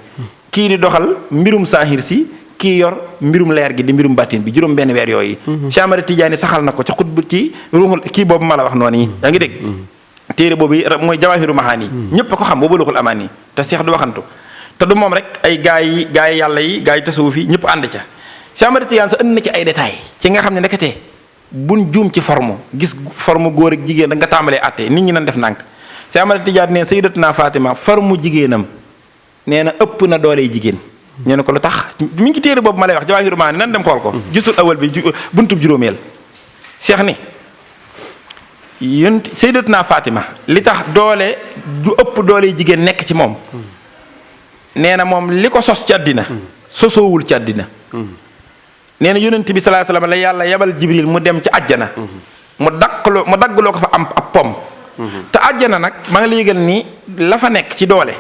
kii di doxal mbirum saahir si kii yor mbirum leer gi di mbirum bàttin bi juróom benn weer yooyu Cheikh Ahmada Tidiane saxal na ko ci xutbu ci ruuxul kii boobu ma la wax noonu yi yaa ngi dégg téere boobu mooy jawaahiru mahaani ñëpp ko xam boobu luxul amaan yi te Cheikh du waxantu te du moom rek ay gaa yi yàlla yi gaa yi tasawuf yi ñëpp ànd ca Cheikh Ahmada Tidiane sa ënd na ci ay détails ci nga xam ne ndeketee buñ juum ci forme gis forme góor ak jigéen da nga tàmbalee àtte nit ñi nan def nànk Cheikh Ahmada Tidiane ne sayyidatuna Fatima forme jigéenam nee na ëpp na doole jigéen ñu ne ko lu tax mi ngi ci téere boobu ma lay wax jawaahiru maani nan dem xool ko gisul awal bi buntub juróomeel Cheikh ni yéen sayyidatuna Fatima li tax doole du ëpp doole jigéen nekk ci moom nee na moom li ko sos ci àddina sosoowul ci àddina nee na yonent bi sallallahu alayhi wasallam la yàlla yabal Jibril mu dem ci àjjana mu daggloo ko fa am ab pom te àjjana nag ma nga la yëgal nii la fa nekk ci doole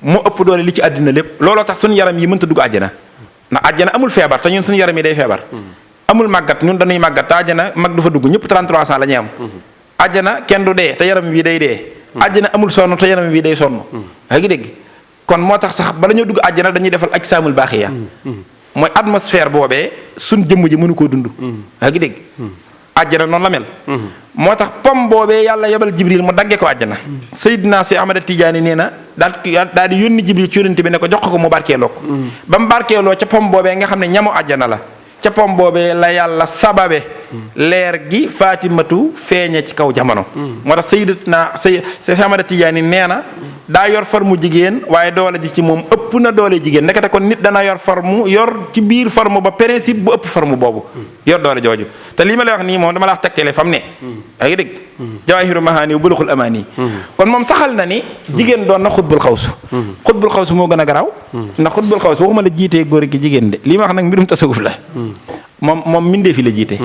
moo ëpp doole li ci àddina lépp looloo tax suñu yaram yi mënta dugg àjjana ndax àjjana amul feebar te ñun suñu yaram yi day feebar amul màggat ñun dañuy màggat te àjjana mag du fa dugg ñëpp 33 ans la ñuy am àjjana kenn du dee te yaram wi day dee àjjana amul sonn te yaram wi day sonn yaa ngi dégg kon moo tax sax bala ñoo dugg àjjana dañuy defal ajsaamul baaxiya mooy atmosphère boobee suñ jëmm ji mënu koo dund yaa ngi dégg àjjana noonu la mel moo tax pom boobee yàlla yebal Jibril mu daggee ko àjjana Seydina Si Ahmada Tidiane nee na daal di yónni Jibril ci yónent bi ne ko jox ko mu barkeeloo ko ba mu barkeeloo ca pom boobee nga xam ne ñamu àjjana la ca pom boobee la yàlla sababe leer gi Fatimatu feeñe ci kaw jamono moo tax Seydina Si Ahmada Tidiane nee na daa yor forme jigéen waaye doole ji ci moom ëpp na doole jigéen ndekete kon nit dana yor forme yor ci biir forme ba principe bu ëpp forme boobu yor doole jooju te lii ma lay wax nii moom dama la wax tegtale fam ne yaa ngi dégg jawaahiru mahaani bu luxul amaani kon moom saxal na ni jigéen doon na xutbul xawsu xutbul xawsu moo gën a garaaw ndax xutbul xawsu waxuma la jiitee góor gi jigéen de lii ma wax nag mbirum tasawuf la moom mindee fi la jiite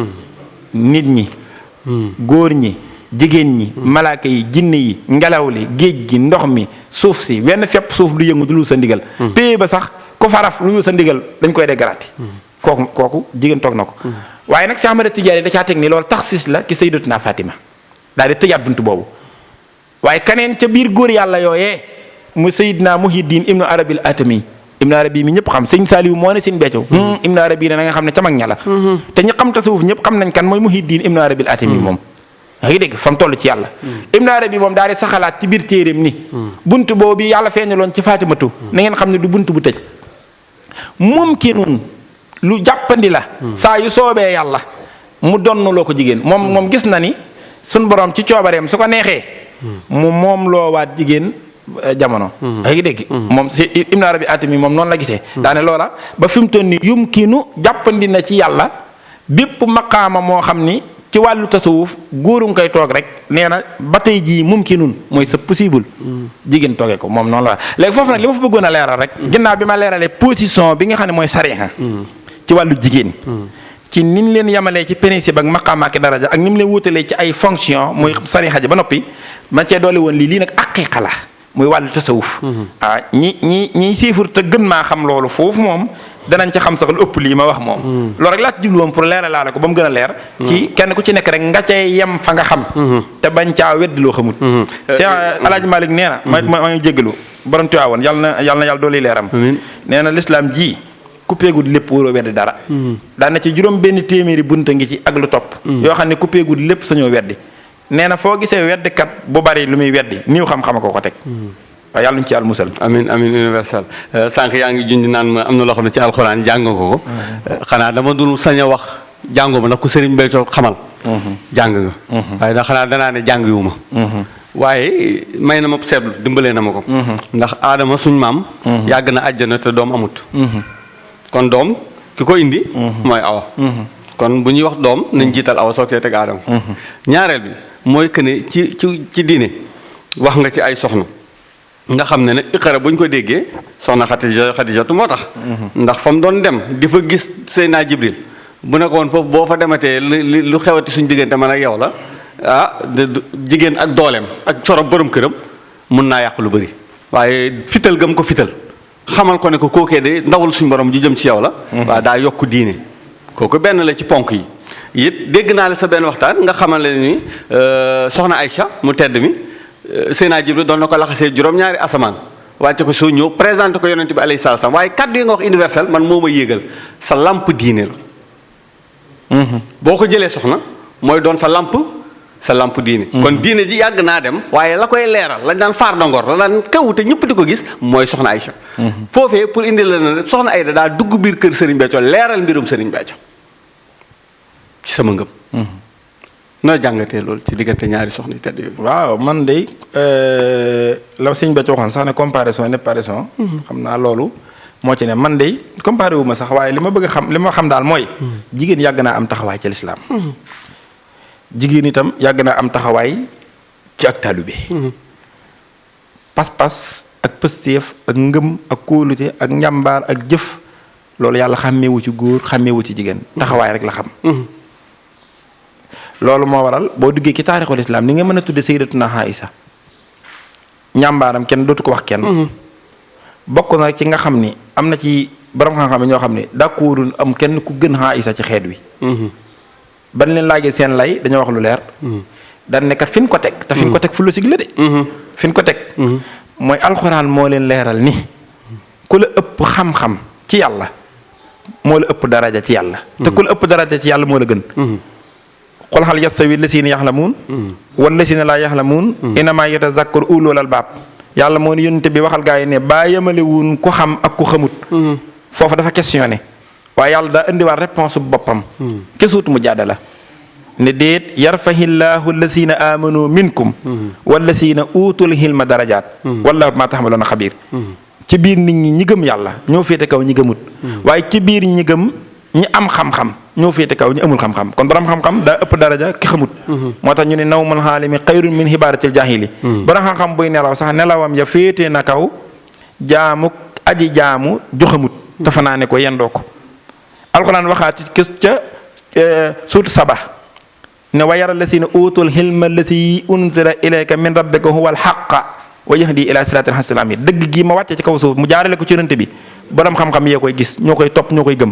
nit ñi góor ñi jigéen ñi malaaka yi jinne yi ngelaw li géej gi ndox mi suuf si wenn fepp suuf du yëngu du lu sa ndigal péye ba sax ku faraf lu sa ndigal dañ koy dégrati kooku jigéen toog na ko waaye nag Cheikh Ahmada Tidiane da caa teg ni loolu taxsis la ci sayyidatuna Fatima daal di tëjaat buntu boobu waaye kaneen ca biir góor yàlla yooyee mu Sayyidina Muhyiddin Ibnu Arabil Atami Ibnu Arabi mi ñëpp xam sëñ Saliou moo ne seen becco Ibnu Arabi ne na nga xam ne ca mag ña la te ñi xam tasawuf ñëpp xam nañ kan mooy Muhyiddin Ibnu Arabil Atami moom yaa ngi dégg fa mu toll ci yàlla Ibnu Arabi moom daal di saxalaat ci biir téeréem ni bunt boobu yàlla feeñaloon ci Fatimatu na ngeen xam ne du bunt bu tëj mumkinun lu jàppandi la saa yu soobee yàlla mu donn loo ko jigéen moom gis na ni suñ borom ci coobareem su ko neexee mu moom loo waat jigéen jamono yaa ngi dégg moom si Ibnu Arabi Atami moom noonu la gisee daane loola ba fi mu toll ni yumkinu jàppandi na ci yàlla bépp maqaama moo xam ni ci wàllu tasawuf góoru nga koy toog rek nee na ba tey jii mumkinun mooy c'est possible jigéen toogee ko moom noonu la léegi foofu nag li ma fa bëggoon a leeral rek ginnaaw bi ma leeralee position bi nga xam ne mooy sariha ci wàllu jigéen ci ni ñu leen yamalee ci principe ak maqaama ak daraja ak ni mu leen wutalee ci ay fonction muy sariha ji ba noppi ma cee doole woon lii nag aqiqa la muy wàllu tasawuf ñi siifur te gën maa xam loolu foofu moom danañ ci xam sax lu ëpp lii ma wax moom loolu rek laa ci jublu woon pour leeral laa la ko ba mu gën a leer ci kenn ku ci nekk rek nga cay yem fa nga xam te bañ caa weddi loo xamut Cheikh Alaaji Malik nee na ma ngi jéggalu borom Tiwaawoon yàlla na dooli leeram nee na l'islam ji kuppeegul lépp waroo weddi dara daana ci juróom benn téeméeri bunta ngi ci ak lu topp yoo xam ne kuppeegul lépp sañoo weddi nee na foo gisee weddikat bu bari lu muy weddi niiw xam-xama ko teg waaye yàlla ñu ci yàlla musal. amin amin universel sànq yaa ngi junj naan ma am na loo xam ne ci alxuraan jàng nga ko. xanaa dama dul sañ a wax jàngu ma nag ku sëriñ Béthio xamal. jàng nga. waaye nag xanaa danaa ne jàng yu ma. waaye may na ma seetlu dimbalee na ma ko. ndax aadama suñ maam. yàgg na àjjana te doom amut. kon doom ki ko indi. mooy awa. kon bu ñuy wax doom nañ jiital awa soog see teg aadama. ñaareel bi mooy que ne ci diine wax nga ci ay soxna. nga xam ne iqara bu ñu ko déggee soxna Xadijatu moo tax. ndax fa mu doon dem di fa gis Seydina Jibril bu ne ko woon foofu boo fa dematee lu xewati suñ diggante man ak yow la jigéen ak dooleem ak coro borom këram mun naa yàq lu bëri. waaye fital gëm ko fital xamal ko ne ko kookee de ndawul suñ borom ju jëm ci yow la. waaye daa yokk diine kooku benn la ci ponk yi. it dégg naa la sa benn waxtaan nga xamal leen ni soxna Aïcha mu tedd mi. Seydina Jibril doon na ko laxasee juróom-ñaari asamaan wàcce ko soo ñëw présenté ko yonent bi alayhi salaam waaye kaddu yi nga wax universel man moo ma yéegal sa lamp diine la. boo ko jëlee soxna mooy doon sa lamp diine. kon diine ji yàgg naa dem waaye la koy leeral lañ daan faar dongor la daan kaw te ñëpp di ko gis mooy soxna Aïcha. foofee pour indi la ne soxna Aïda daa dugg biir kër Serigne Béthio leeral mbirum Serigne Béthio ci sama ngëm. noo jàngatee loolu ci diggante ñaari soxna yu tedd yooyu. waaw man de la sëñ Béthio waxoon sax ne comparaison n'est pas raison. xam naa loolu moo ci ne man de comparé wu ma sax waaye li ma bëgg a xam li ma xam daal mooy. jigéen yàgg naa am taxawaay ci lislaam. jigéen itam yàgg naa am taxawaay ci ak taalibe. pas-pas ak pësteef ak ngëm ak kóolute ak njàmbaar ak jëf loolu yàlla xàmmeewu ci góor xàmmeewu ci jigéen taxawaay rek la xam. loolu moo waral boo duggee ci taarixul islam ni nga mën a tudde sayyidatuna Aïsa ñàmbaaram kenn dootu ko wax kenn. bokk na ci nga xam ni am na ci borom xam-xam ñoo xam ne d'accordul am kenn ku gën Aïsa ci xeet wi. ban leen laajee seen lay dañoo wax lu leer. dañ ne kat fi ñu ko teg. te fi ñu ko teg fu la sig la de. fi ñu ko teg. mooy alxuraan moo leen leeral ni ku la ëpp xam-xam ci yàlla moo la ëpp daraja ci yàlla. te ku la ëpp daraja ci yàlla moo la gën. qul hal yastawi llazina yaxlamuun wallazina laa yaxlamuun innamaa yatazakkaru ulul albaab yàlla moo ne yonent bi waxal gaa yi ne baa yemale wuun ku xam ak ku xamut. foofu dafa questionné waaye yàlla daa indiwaat réponse bu boppam. kesuut mu jaada la ne déet yarfahillaahu allazina amanu minkum wallazina utul hilma darajaat wallaahu bimaa ta'maluuna xabiir. ci biir nit ñi gëm yàlla ñoo féete kaw ñi gëmut waaye ci biir ñi gëm ñi am xam-xam ñoo féete kaw ñi amul xam-xam kon borom xam-xam daa ëpp daraja ki xamut. moo tax ñu ne nawmul xaalimi xayrun min hibaaratil jaahili. borom xam-xam buy nelaw sax nelawam ya féete na kaw jaamu aji jaamu joxamut te fanaane ko yendoo ko. alxuraan waxaati ca suut saba ne wa yara lasina utul hilma lati unzila ilayka min rabbika huwa alxaqa wa yahdi ila siraatil hasanil amiin dëgg gi ma wàcce ci kaw suuf mu jaarale ko ci yonent bi borom xam-xam yee koy gis ñoo koy topp ñoo koy gëm.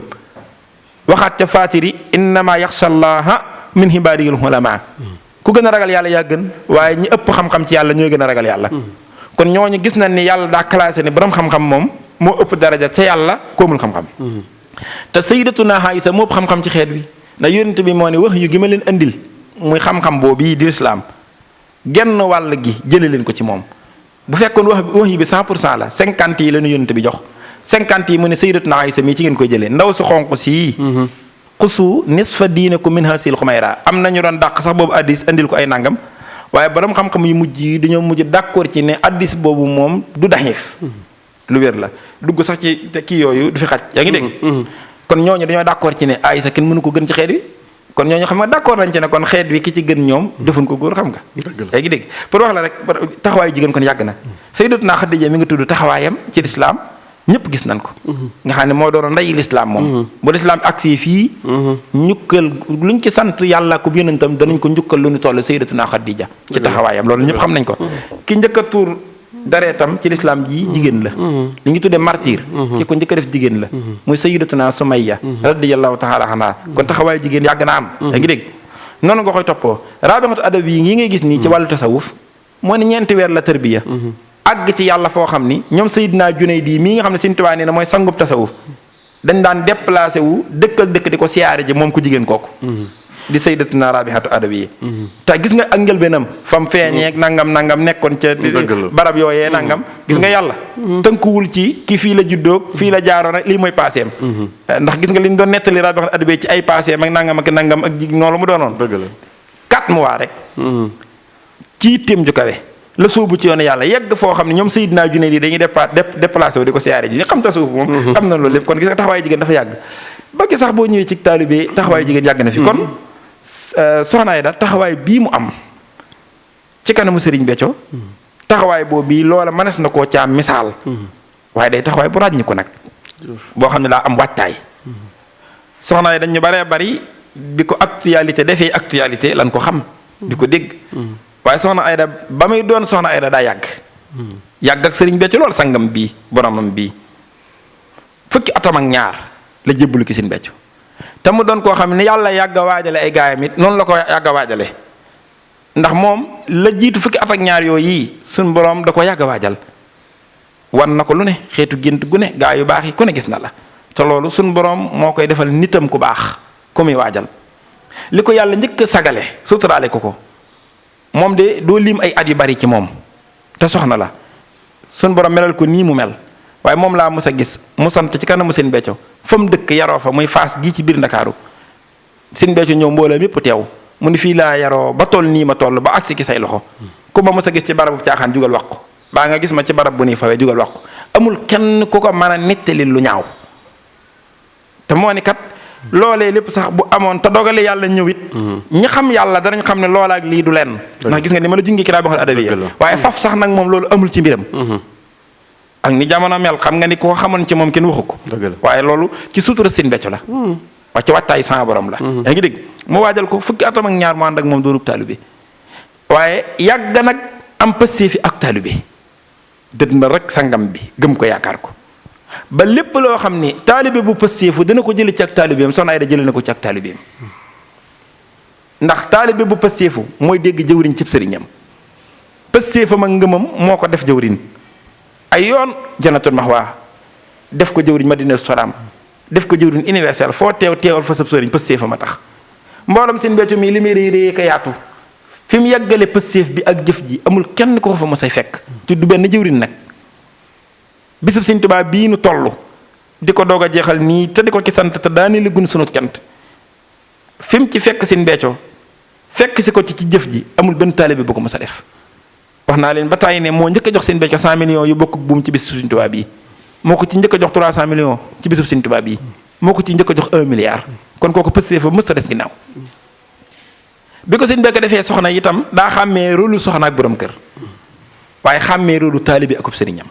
waxaat ca faatiri innama yaxsha llaha min ibaadihil ulamaa ku gën a ragal yàlla yaa gën waaye ñi ëpp xam-xam ci yàlla ñooy gën a ragal yàlla. kon ñooñu gis nañ ni yàlla daa classé ne borom xam-xam moom moo ëpp daraja ca yàlla ko amul xam-xam. te sayyidatuna Aïsa moo ëpp xam-xam ci xeet wi ndax yonent bi moo ne wax yu gi ma leen andil muy xam-xam boobu yi di lislaam genn wàll gi jëlee leen ko ci moom bu fekkoon wax yi bi 100% la 50 yi la ñu yonent bi jox. 50 yi mu ne sayyidatuna Aïsa mii ci ngeen koy jëlee ndaw si xonq sii. xusu nisfa diinakum min haazihil xumayra am na ñu doon dàq sax boobu addis andil ko ay nangam waaye borom xam-xam yu mujj yi dañoo mujj d'accord ci ne addis boobu moom du daxiif. lu wér la dugg sax ci kii yooyu du fi xaj yaa ngi dégg. kon ñooñu dañoo d'accord ci ne Aïsa kenn mënu ko gën ci xeet wi kon ñooñu xam nga d'accord nañ ci ne kon xeet wi ki ci gën ñoom defuñ ko góor xam nga. yaa ngi dégg pour wax la rek taxawaayu jigéen kon yàgg na. sayyidatuna Xadija mi nga tudd taxawaayam ci lislaam ñëpp gis nañ ko. nga xam ne moo doon ndeyi lislaam moom. bu lislaam agsi fii. ñukkal luñ ci sant yàlla ko yonentam danañ ko njukkal lu ñu toll sayyidatuna Xadija ci taxawaayam loolu ñëpp xam nañ ko. ki njëkk a tuur dareetam ci lislaam ji jigéen la. li ngi tuddee martyr. ki ko njëkk a def jigéen la. muy sayyidatuna Sumayya radiyallahu taala anha kon taxawaayu jigéen yàgg na am. yaa ngi dégg noonu nga koy toppoo raabixatu adab yi ngay gis nii ci wàllu tasawuf moo ne ñeenti weer la tarbiya àgg ci yàlla foo xam ni ñoom Seydina Junaydi mii nga xam ne Sëriñ Tuubaa nee na mooy sangub tasawuf dañ daan déplacé wu dëkk ak dëkk di ko siyaare ji moom ku jigéen kooku. di sayyidatuna Rabihatu Adawi te gis nga ak njëlbeenam fam feeñeek nangam nekkoon ca barab yooyee nangam gis nga yàlla tënkuwul ci ki fii la juddoog fii la jaaroon ak lii mooy passeem ndax gis nga liñ doon nettali Rabihatu Adawi ci ay passeem ak nangam ak jig noonu mu doonoon 4 mois rek ci yitteem ju kawe la sóobu ci yoonu yàlla yegg foo xam ne ñoom Seydina Junayd yi dañuy déplacé wu di ko siyaare ji xam ta suuf moom am na loolu lépp kon gis nga taxawaayu jigéen dafa yàgg ba gi sax boo ñëwee ci taalibe taxawaayu jigéen yàgg na fi kon soxna Aida taxawaay bii mu am ci kanamu Serigne Béthio taxawaay boobu bii loola mënees na koo caa misaal waaye day taxawaay bu ràññi ko nag boo xam ne daa am waajtaay soxna Aida dañ ñu baree bari bi ko actualité defee actualité lan ko xam di ko dégg waaye soxna Aida ba muy doon soxna Aida daa yàgg ak Serigne Béthio lool sangam bii boromam bii fukki atam ak ñaar la jébbalu ki Serigne Béthio te mu doon koo xam ne yàlla yàgg a waajale ay gaayam it noonu la ko yàgg a waajale ndax moom la jiitu fukki at ak ñaar yooyu yi suñ borom da ko yàgg a waajal wan na ko lu ne xeetu gént gu ne gaa yu baax yi ku ne gis na la te loolu suñ borom moo koy defal nitam ku baax ku muy waajal li ko yàlla njëkk a sagale suturaale ko moom de doo lim ay at yu bari ci moom te soxna la suñ borom melal ko nii mu mel waaye moom laa mës a gis mu sant ci kanamu Serigne Béthio fa mu dëkk yaroo fa muy Fass gii ci biir Ndakaaru Serigne Béthio ñëw mbooloo mépp teew mu ni fii laa yaroo ba toll nii ma toll ba agsi ki say loxo ku ma mës a gis ci barabu caaxaan jugal wax ko baa nga gis ma ci barab bu nii fawee jugal wax ko amul kenn ku ko mën a nettali lu ñaaw te moo ni kat loolee lépp sax bu amoon te dogale yàlla ñëwit ñi xam yàlla danañ xam ne loola ak lii du lenn ndax gis nga ni ma la jungi ki daa baxal adabi waaye faf sax nag moom loolu amul ci mbiram ak ni jamono mel xam nga ni koo xamoon ci moom kenn waxu ko waaye loolu ci sutura Serigne Béthio la waa ci wattaayu sama borom la yaa ngi dégg mu waajal ko fukki atam ak ñaar mu ànd ak moom doonub taalibe waaye yàgg nag am pëstee fi ak taalibe dëdd na rek sangam bi gëm ko yaakaar ko ba lépp loo xam ni taalibe bu pësteefu dina ko jële ci ak taalibeem soxna Aida jële na ko ci ak taalibeem ndax taalibe bu pësteefu mooy dégg jëwriñ cib sëriñam pësteefam ak ngëmam moo ko def jëwriñ ay yoon Jannatul Mahwa def ko jëwriñ Madina Salaam def ko jëwriñ universel foo teewal fa sab sëriñ pësteefam a tax mboolem Serigne Béthio mii li muy réy ka yaatu fi mu yàggale pësteef bi ak jëf ji amul kenn ko fa mos a fekk ci du benn jëwriñ nag bisub Serigne Touba bii nu toll di ko doog a jeexal nii te di ko ci sant te daani li gun sunu cant fi mu ci fekk Serigne Béthio fekk si ko ci jëf ji amul benn taalibe bu ko mos a def wax naa leen ba tàyyi ne moo njëkk a jox Serigne Béthio 100 millions yu bokk buum ci bisub Serigne Touba bii moo ko ci njëkk a jox 300 millions ci bisub Serigne Touba bii moo ko ci njëkk a jox 1 milliard kon kooku pëstee fa mës a des ginnaaw bi ko Serigne Béthio defee soxna itam daa xàmmee rôlu soxna ak borom kër waaye xàmmee rôlu taalibe akub sëriñam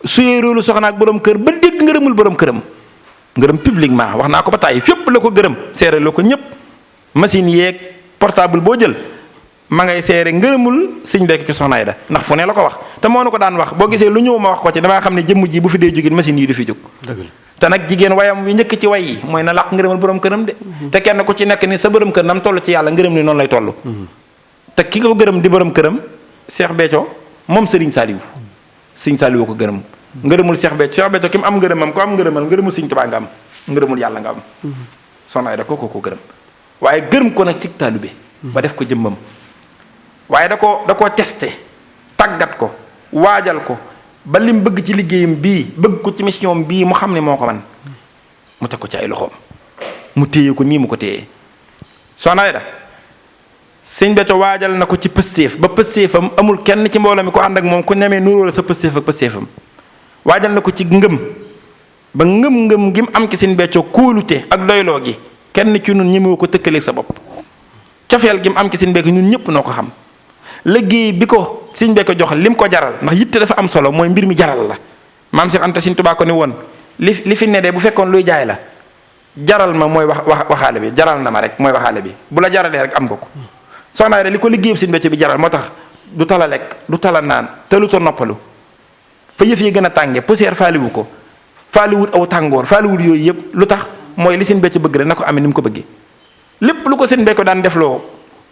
suyee rôlu soxna ak borom kër ba dégg ngërëmul borom këram ngërëm publiquement wax naa ko ba tàyyi fépp la ko gërëm seere la ko ñëpp machine yeeg portable boo jël ma ngay seere ngërëmul Serigne Béthio ci soxna Aida ndax fu ne la ko wax te moo nu ko daan wax boo gisee lu ñëw ma wax ko ci damaa xam ne jëmm ji bu fi dee jógin machine yi du fi jóg te nag jigéen wayam wi njëkk ci way yi mooy na làq ngërëmal borom këram de te kenn ku ci nekk ni sa borom kër nam toll ci yàlla ngërëm ni noonu lay toll te ki ko gërëm di borom këram Cheikh Béthio moom Serigne Saliou ko gërëm ngërëmul Cheikh Béthio ki mu am ngërëmam ko am ngërëmul Serigne Touba nga am ngërëmul yàlla nga am soxna Aida ko gërëm waaye gërëm ko nag ci taalibe ba def ko jëmmam waaye da koo testé tàggat ko waajal ko ba lim bëgg ci liggéeyam bii bëgg ko ci mission bii mu xam ne moo ko man mu teg ko ci ay loxoom mu téye ko nii mu ko téye soxna Aida Serigne Béthio waajal na ko ci pësteef ba pësteefam amul kenn ci mbooloo mi ko ànd ak moom ku ñemee nuróo la sa pësteef ak pësteefam waajal na ko ci ngëm ba ngëm gi mu am ci Serigne Béthio kóolute ak doyloo gi kenn ci ñun ñemewu ko tëkkaleeg sa bopp cofeel gi mu am ci Serigne Béthio ñun ñëpp noo ko xam liggéey bi ko Serigne Béthio jox lim ko jaral ndax yitte dafa am solo mooy mbir mi jaral la maam Cheikh Anta Serigne Touba ko ni woon li fi ne de bu fekkoon luy jaay la jaral ma mooy waxaale bi jaral na ma rek mooy waxaale bi bu la jaralee rek am nga ko soxna Aida li ko liggéeyam Serigne Béthio bi jaral moo tax du tala lekk du tala naan te lu to noppalu fa yëf yi gën a tànge poussière faaliwu ko faaliwut aw tàngoor faaliwut yooyu yëpp lu tax mooy li Serigne Béthio bëgg rek na ko amee ni mu ko bëggee lépp lu ko Serigne Béthio daan def loo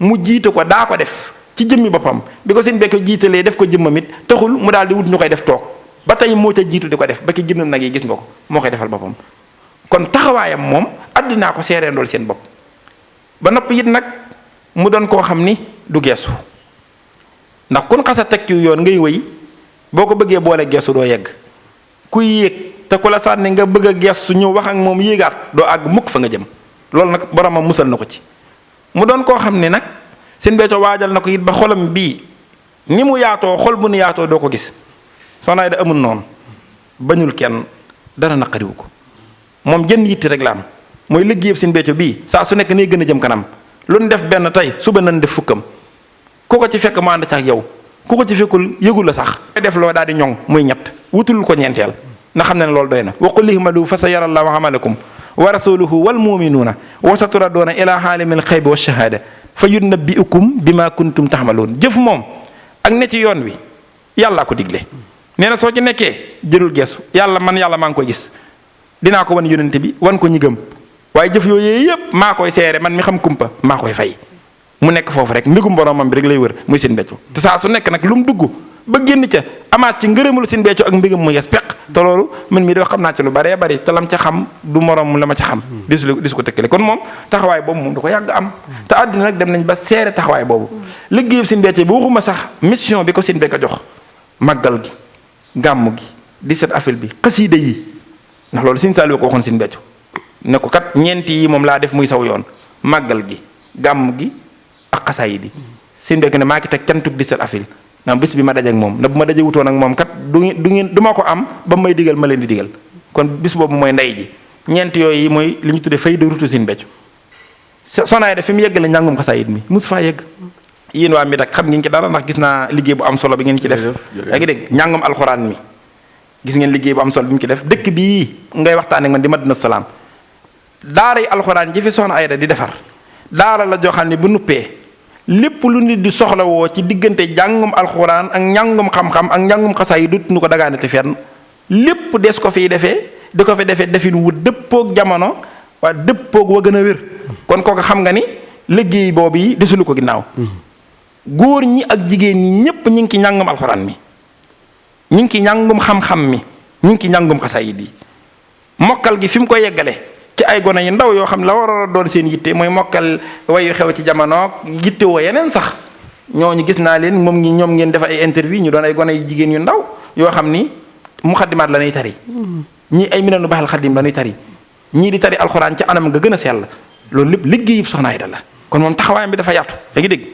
mu jiite ko daa ko def ci jëmmi boppam bi ko Serigne Béthio jiitalee def ko jëmmam it taxul mu daal di wut ñu koy def toog ba tey moo ca jiitu di ko def ba ki jënd nag yi gis nga ko moo koy defal boppam kon taxawaayam moom addinaa ko seereendool seen bopp ba noppi it nag mu doon koo xam ni du geesu ndax kun xasa teg ci yoon ngay wëy boo ko bëggee boole geesu doo yegg kuy yéeg te ku la sànni nga bëgg a geesu ñëw wax ak moom yéegaat doo àgg mukk fa nga jëm loolu nag boromam musal na ko ci mu doon koo xam ni nag seen Béthio waajal na ko it ba xolam bii ni mu yaatoo xol bu nu yaatoo doo ko gis Soxna Aida amul noonu bañul kenn dara naqariwu ko moom jën yitti rek la am mooy liggéeyam seen Béthio bii saa su nekk nii gën a jëm kanam lu nu def benn tey suba nañ def fukkam ku ko ci fekk mu ànd ca ak yow ku ko ci fekkul yëgul la sax def loo daal di ñoŋ muy ñett wutul ko ñeenteel na xam ne ne loolu doy na wa qul ihmalu fa sa yara Allahu amalakum wa rasuluhu wal muminuuna wa sa turadoona ila aalimil xaybi wa shahaada fa yunabbiukum bima kuntum taxmaloon jëf moom ak ne ci yoon wi yàllaa ko digle nee na soo ci nekkee jërul geesu yàlla maa ngi koy gis dinaa ko wan yonente bi wan ko ñi gëm waaye jëf yooyu yëpp maa koy seere man mi xam kumpa maa koy fay mu nekk foofu rek mbigum boromam bi rek lay wër muy seen Béthio te saa su nekk nag lu mu dugg ba génn ca amaat ci ngërëmul seen Béthio ak mbigam mu yes peq te loolu man mii doo xam naa ci lu baree bari te lam ca xam du morom la ma ca xam dis ko tëkkale kon moom taxawaay boobu moom du ko yàgg am te àddina nag dem nañ ba seere taxawaay boobu liggéeyam seen Béthio bi waxuma sax mission bi ko seen Béthio jox màggal gi gàmm gi 17 avril bi xasiida yi ndax loolu sëñ Saliou ko waxoon seen Béthio ne ko kat ñeenti yi moom laa def muy saw yoon màggal gi gàmm gi ak xasaayid yi seen Béthio ne maa ngi teg cantug 17 avril ndax bis bi ma daje ak moom na bu ma daje wutoon ak moom kat du ma ko am ba may digal ma leen di digal kon bis boobu mooy ndey ji ñeent yooyu yi mooy li ñu tuddee fay de route seen Béthio Soxna Aida fi mu yeggale njàngum xasaayid mi mus faa yegg yéen waa mi dak xam ngeen ci dara ndax gis naa liggéey bu am solo bi ngeen ci def yaa ngi dégg njàngum alxuraan mi gis ngeen liggéey bu am solo bi mu ci def dëkk bii ngay waxtaan ak man di Madina Salaam daara yi alxuraan ji fi Soxna Aida di defar daara la joo xam ne bu nuppee lépp lu nit di soxlawoo ci diggante jàngum alxuraan ak njàngum xam-xam ak njàngum xasaay yi dut nu ko dagaane te fenn lépp des ko fiy defee di ko fi defee defin wu dëppoog jamono waa dëppoog wa gën a wér kon kooku xam nga ni liggéey boobu yi desulu ko ginnaaw góor ñi ak jigéen ñi ñépp ñi ngi ci njàngum alxuraan mi ñi ngi ci njàngum xam-xam mi ñi ngi ci njàngum xasaay yi mokkal gi fi mu ko yeggale ci ay gone yu ndaw yoo xam ne la war a doon seen yitte mooy mokkal wayu xew ci jamono yitte woo yeneen sax ñooñu gis naa leen ñoom ngeen def ay interview ñu doon ay gone yu jigéen yu ndaw yoo xam ni muxaddimaat la ñuy tari ñii ay minanu baaxal xaddim la ñuy tari ñii di tari alxuraan ci anam nga gën a sell loolu lépp liggéeyub Soxna Aida la kon moom taxawaayam bi dafa yaatu yaa ngi dégg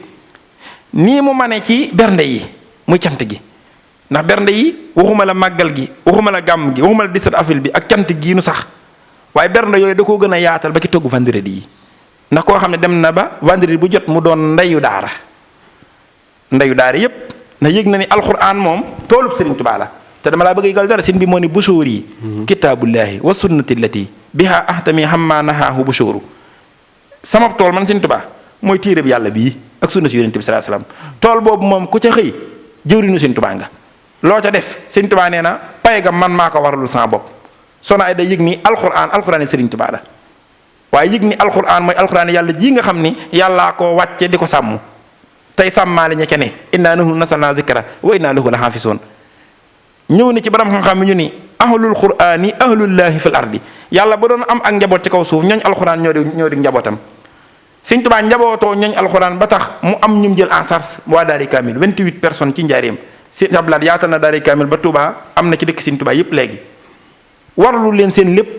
nii mu mane ci bernde yi muy cant gi ndax bernde yi waxuma la màggal gi waxuma la gàmm gi waxuma la 17 avril bi ak cant gii nu sax waaye bernde yooyu da koo gën a yaatal ba ci togg vendredi yi ndax koo xam ne dem na ba vendredi bu jot mu doon ndeyu daara yépp na yëg na ni alxuraan moom toolub Serigne Touba la te dama laa bëgg yëgal dara sin bi moo ni busóor yi kitaabullaahi wa sunnati llati biha ahtami hamma nahaahu busóoru sama tool man Serigne Touba mooy téere bi yàlla bii ak sunna si yonente bi sallallahu alayhi wasallam tool boobu moom ku ca xëy jëwriñu Serigne Touba nga loo ca def Serigne Touba nee na pay ga man maa ko waralul sama bopp Soxna Aida yëg ni alxuraan yi Serigne Touba la waaye yëg ni alxuraan mooy alxuraan yàlla ji nga xam ni yàllaa koo wàcce di ko sàmm tey sàmmaale ña ca ne innaa nahnu nazzalnaa zikra wa innaa lahu lahaafizuun ñëw ni ci borom xam-xam ñu ni ahlul quraani ahlullaahi fil ardi yàlla ba doon am ak njaboot ci kaw suuf ñooñ alxuraan ñoo di njabootam Serigne Touba njabootoo ñooñ alxuraan ba tax mu am ñu jël en charge waa daari kaamil 28 personnes ci njaareem Serigne Abdoulaye yaatal na daari kaamil ba Touba am na ci dëkk Serigne Touba yépp léegi warlu leen seen lépp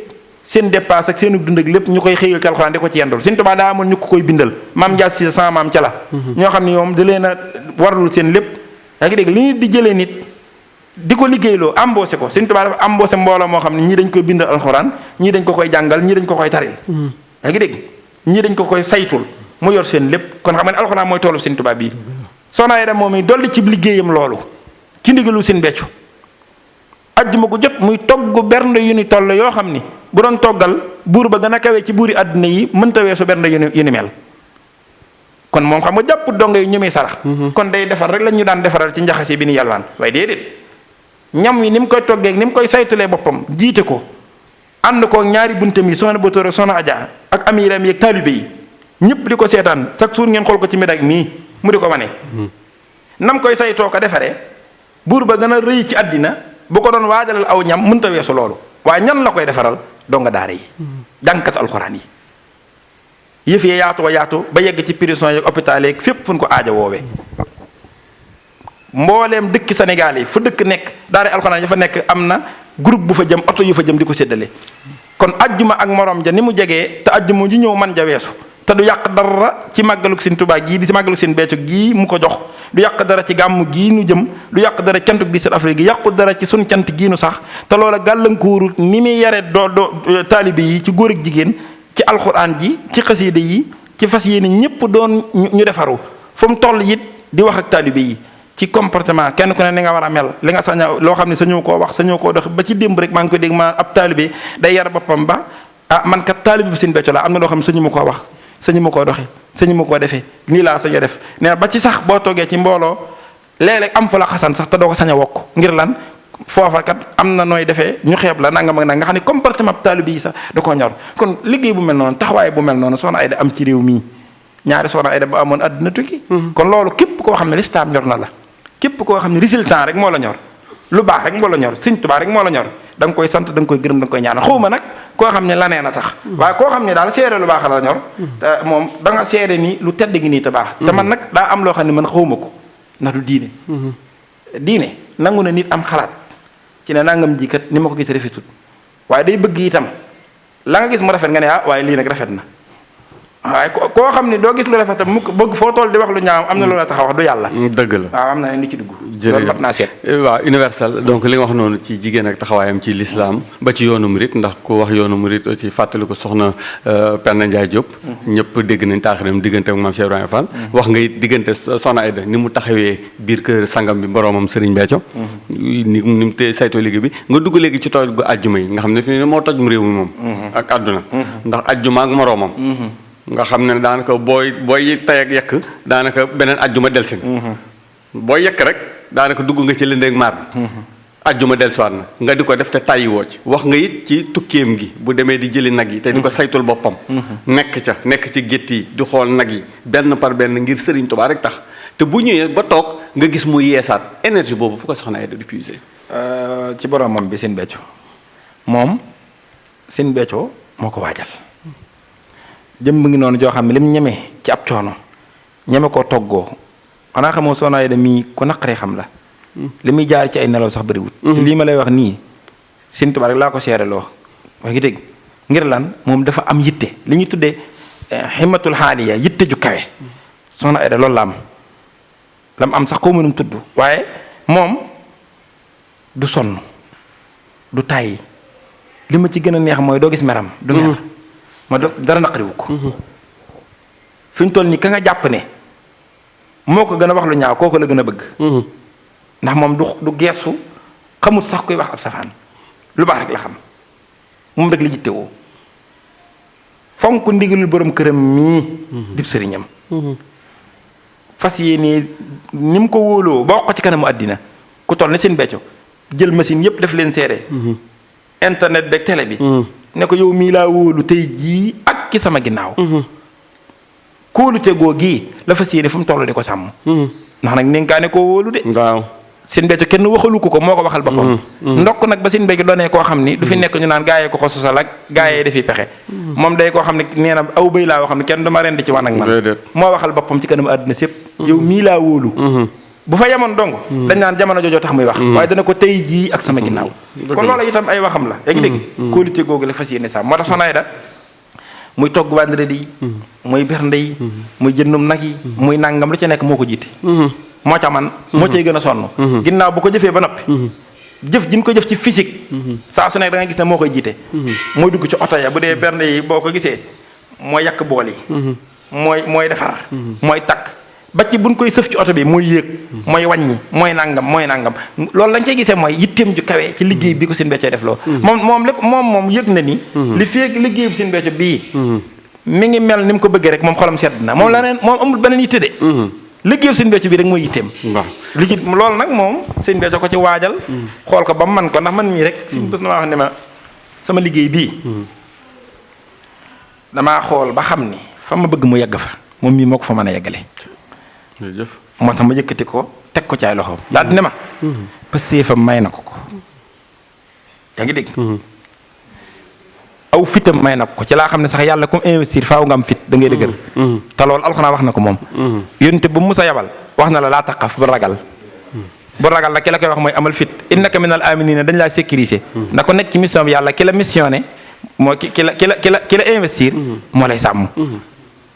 seen dépasse ak seenu dund ak lépp ñu koy xëyal ci alxuraan di ko ci yendul Serigne Touba daa amoon ñu ko koy bindal maam Dia si sama maam ca la ñoo xam ne ñoom da leen a warlul seen lépp yaa ngi dégg li nit di jëlee nit di ko liggéeyloo embauché ko Serigne Touba dafa embauché mbooloo moo xam ne ñii dañ koy bindal alxuraan ñii dañ ko koy jàngal ñii dañ ko koy taril yaa ngi dégg ñii dañ ko koy saytul mu yor seen lépp kon xam nga ne alxuraan mooy toolu Serigne Touba bii Soxna Aida moom i dolli ci liggéeyam loolu ci ndigalu Serigne Béthio ajjuma gu jot muy togg bernde yu ni toll yoo xam ni bu doon toggal buur ba gën a kawee ci buuri àdduna yi mënta weesu bernde yu ni mel kon moom xam nga jàpp dongo yi ñu muy sarax kon day defar rek la ñu daan defaral ci njaxasi bi ni yalwaan waaye déedéet ñam wi ni mu koy toggee ni mu koy saytulee boppam jiite ko ànd ko ñaari buntam yi Soxna Bator Soxna Adja ak amiram yi ak taalibe yi ñëpp di ko seetaan chaque jour ngeen xool ko ci médag nii mu di ko wane nam koy saytoo ko defaree buur ba gën a rëy ci àddina bu ko doon waajalal aw ñam mënta weesu loolu waaye ñan la koy defaral donga daara yi jàngkat alxuraan yi yëf yi yaatu ba yegg ci prison yeeg hôpital yeeg fépp fu ñu ko aaja woowee mbooleem dëkk Sénégal yi fu dëkk nekk daara alxuraan ya fa nekk am na groupe bu fa jëm oto yu fa jëm di ko séddale kon ajjuma ak morom ja ni mu jegee te ajjuma ji ñëw man ja weesu te du yàq dara ci màggalug seen Tuubaa gii di si màggalug seen Béthio gii mu ko jox du yàq dara ci gàmm gii nu jëm du yàq dara cantug di seen Afrique gi yàqu dara ci sun cant gii nu sax te loola gàllankooru ni muy yare doo taalibe yi ci góor ak jigéen ci alxuraan ji ci xasiida yi ci fas yéene ñëpp doon ñu defaru fu mu toll it di wax ak taalibe yi ci comportement kenn ku ne ni nga war a mel li nga sañ loo xam ne sañoo koo wax sañoo koo dox ba ci démb rek maa ngi ko dégg ma ab taalibe day yar boppam ba man kat taalibe bi seen Béthio la am na loo xam ne sañu ma koo wax sañu ma koo doxe sañu ma koo defee nii laa sañ a def nee ba ci sax boo toogee ci mbooloo léeg-léeg am fa la xasan sax te doo ko sañ a wokk ngir lan foofa kat am na nooy defee ñu xeeb la nangam ak nag nga xam ne comportement taalibe yi sax da koo ñor kon liggéey bu mel noonu taxawaay bu mel noonu Soxna Aida am ci réew mii ñaari Soxna Aida ba amoon àdduna tukki kon loolu képp koo xam ne lislaam ñor na la képp koo xam ne résultat rek moo la ñor lu baax rek moo la ñor Sëñ Tuubaa rek moo la ñor da nga koy sant da nga koy gërëm da nga koy ñaanal xawma nag koo xam ne lanee na tax waaye koo xam ne daal seere lu baax la ñor te moom da nga seere nii lu tedd gi nii te baax te man nag daa am loo xam ne man xawma ko ndax du diine diine nangu na nit am xalaat ci ne nangam ji kat ni ma ko gis rafetut waaye day bëgg itam la nga gis mu rafet nga ne waaye lii nag rafet na waaye koo xam ne doo gis lu rafetam mu bëgg foo toll di wax lu ñaaw am na lu la tax a wax du yàlla. dëgg la waaw am na lu ci dugg. loolu mat naa seet. waaw universel donc li nga wax noonu ci jigéen ak taxawaayam ci lislaam ba ci yoonu murit ndax ku wax yoonu murit aussi fàttali ko soxna Penda Ndiaye Diop. ñëpp dégg nañ taaxiram diggante ak maam Cheikh Ibrahima Fall. wax nga it diggante Soxna Aida ni mu taxawee biir kër sangam bi boromam Serigne Béthio. ni mu tee saytoo liggéey bi nga dugg léegi ci toj gu àjjuma yi nga xam ne fi ne moo toj mu réew mi moom. ak àdduna ndax àjjuma ak moroomam. nga xam ne daanaka booy tay ak yekk daanaka beneen ajjuma delsi na booy yekk rek daanaka dugg nga ci lëndeeg maar ajjuma delsiwaat na nga di ko def te tàyyiwoo ci wax nga it ci tukkeem gi bu demee di jëli nag yi te di ko saytul boppam nekk ci gétt yi di xool nag yi benn par benn ngir Sëriñ Tuubaa rek tax te bu ñëwee ba toog nga gis mu yeesaat énergie boobu fu ko Soxna Aida di puiser ci boromam bi Sëñ Béthio moom Sëñ Béthio moo ko waajal jëmm ngi noonu joo xam ne lim ñeme ci ab coono ñeme koo toggoo xanaa xamoo Soxna Aida mii ku naqaree xam la li muy jaar ci ay nelaw sax bëriwut te lii ma lay wax nii Sëñ Tuubaa rek laa ko seereloo wax ngi dégg ngir lan moom dafa am yitte li ñuy tuddee himmatul haaliya yitte ju kawe Soxna Aida loolu la am sax xaw ma nu mu tudd waaye moom du sonn du tàyyi li ma ci gën a neex mooy doo gis meram du mer ma dara naqariwu ko fi ñu toll nii ka nga jàpp ne moo ko gën a wax lu ñaaw kooku la gën a bëgg ndax moom du geesu xamut sax koy wax ab safaan lu baax rek la xam moom rek la jittewoo fonk ndigalul borom këram mii dib sëriñam fas yéene ni mu ko wóoloo ba wax ko ci kanamu àddina ku toll ne Sëñ Béthio jël machine yépp def leen seere internet beeg télé bi ne ko yow mii laa wóolu tey jii ak ci sama ginnaaw kóolute goo gii la fas yéene fu mu toll di ko sàmm ndax nag nénkaane koo wóolu de waaw Sëñ Béthio kenn waxalu ko moo ko waxal boppam ndokk nag ba Sëñ Béthio doonee koo xam ni du fi nekk ñu naan gaayee ko sosal ak gaayee dafiy pexe moom day koo xam ne nee na aw bëy laa woo xam ne kenn dama ren di ci wan ak man moo waxal boppam ci kanam àdduna sépp yow mii laa wóolu bu fa yemoon dong dañ naan jamono joojoo tax muy wax waaye dana ko tey jii ak sama ginnaaw kon loolu itam ay waxam la yaa ngi dégg kóolute googu la fas yéene sax moo tax Soxna Aida muy togg vendredi yi muy bernde yi muy jëndum nag yi muy nangam lu ci nekk moo ko jiite moo ca man moo cay gën a sonn ginnaaw bu ko jëfee ba noppi jëf ji ñu ko jëf ci physique saa su nekk da nga gis ne moo koy jiite mooy dugg ci oto ya bu dee bernde yi boo ko gisee mooy yàq bool yi mooy defar mooy takk ba ci buñ koy sëf ci oto bi mooy yéeg mooy wàññi mooy nangam loolu lañ cey gisee mooy yitteem ju kawe ci liggéey bi ko Sëñ Béthio def loo moom yëg na ni li feeg liggéey bi Sëñ Béthio bii mi ngi mel ni mu ko bëggee rek moom xolam sedd na moom moom amul beneen yitte de liggéey bi Sëñ Béthio bii rek mooy yitteem loolu nag moom Sëñ Béthio ko ci waajal xool ko ba mu man ko ndax man mii rek suñ bés na maa wax ne ma sama liggéey bii damaa xool ba xam ni fa ma bëgg mu yegg fa moom mii moo ko fa mën a yeggale moo tax ma yëkkati ko teg ko ci ay loxoom daal di ne ma parce que fa may na ko yaa ngi dégg aw fitam may na ko ci laa xam ne sax yàlla comme investir faaw nga am fit da ngay dëgër te loolu alxuraan wax na ko moom yonent bu musa yabal wax na la laa taqaf bu ragal nag ki la koy wax mooy amal fit innaka minal aminina dañ laa sécuriser ndax ko nekk ci mission bi yàlla ki la missionné moo ki la investir moo lay sàmm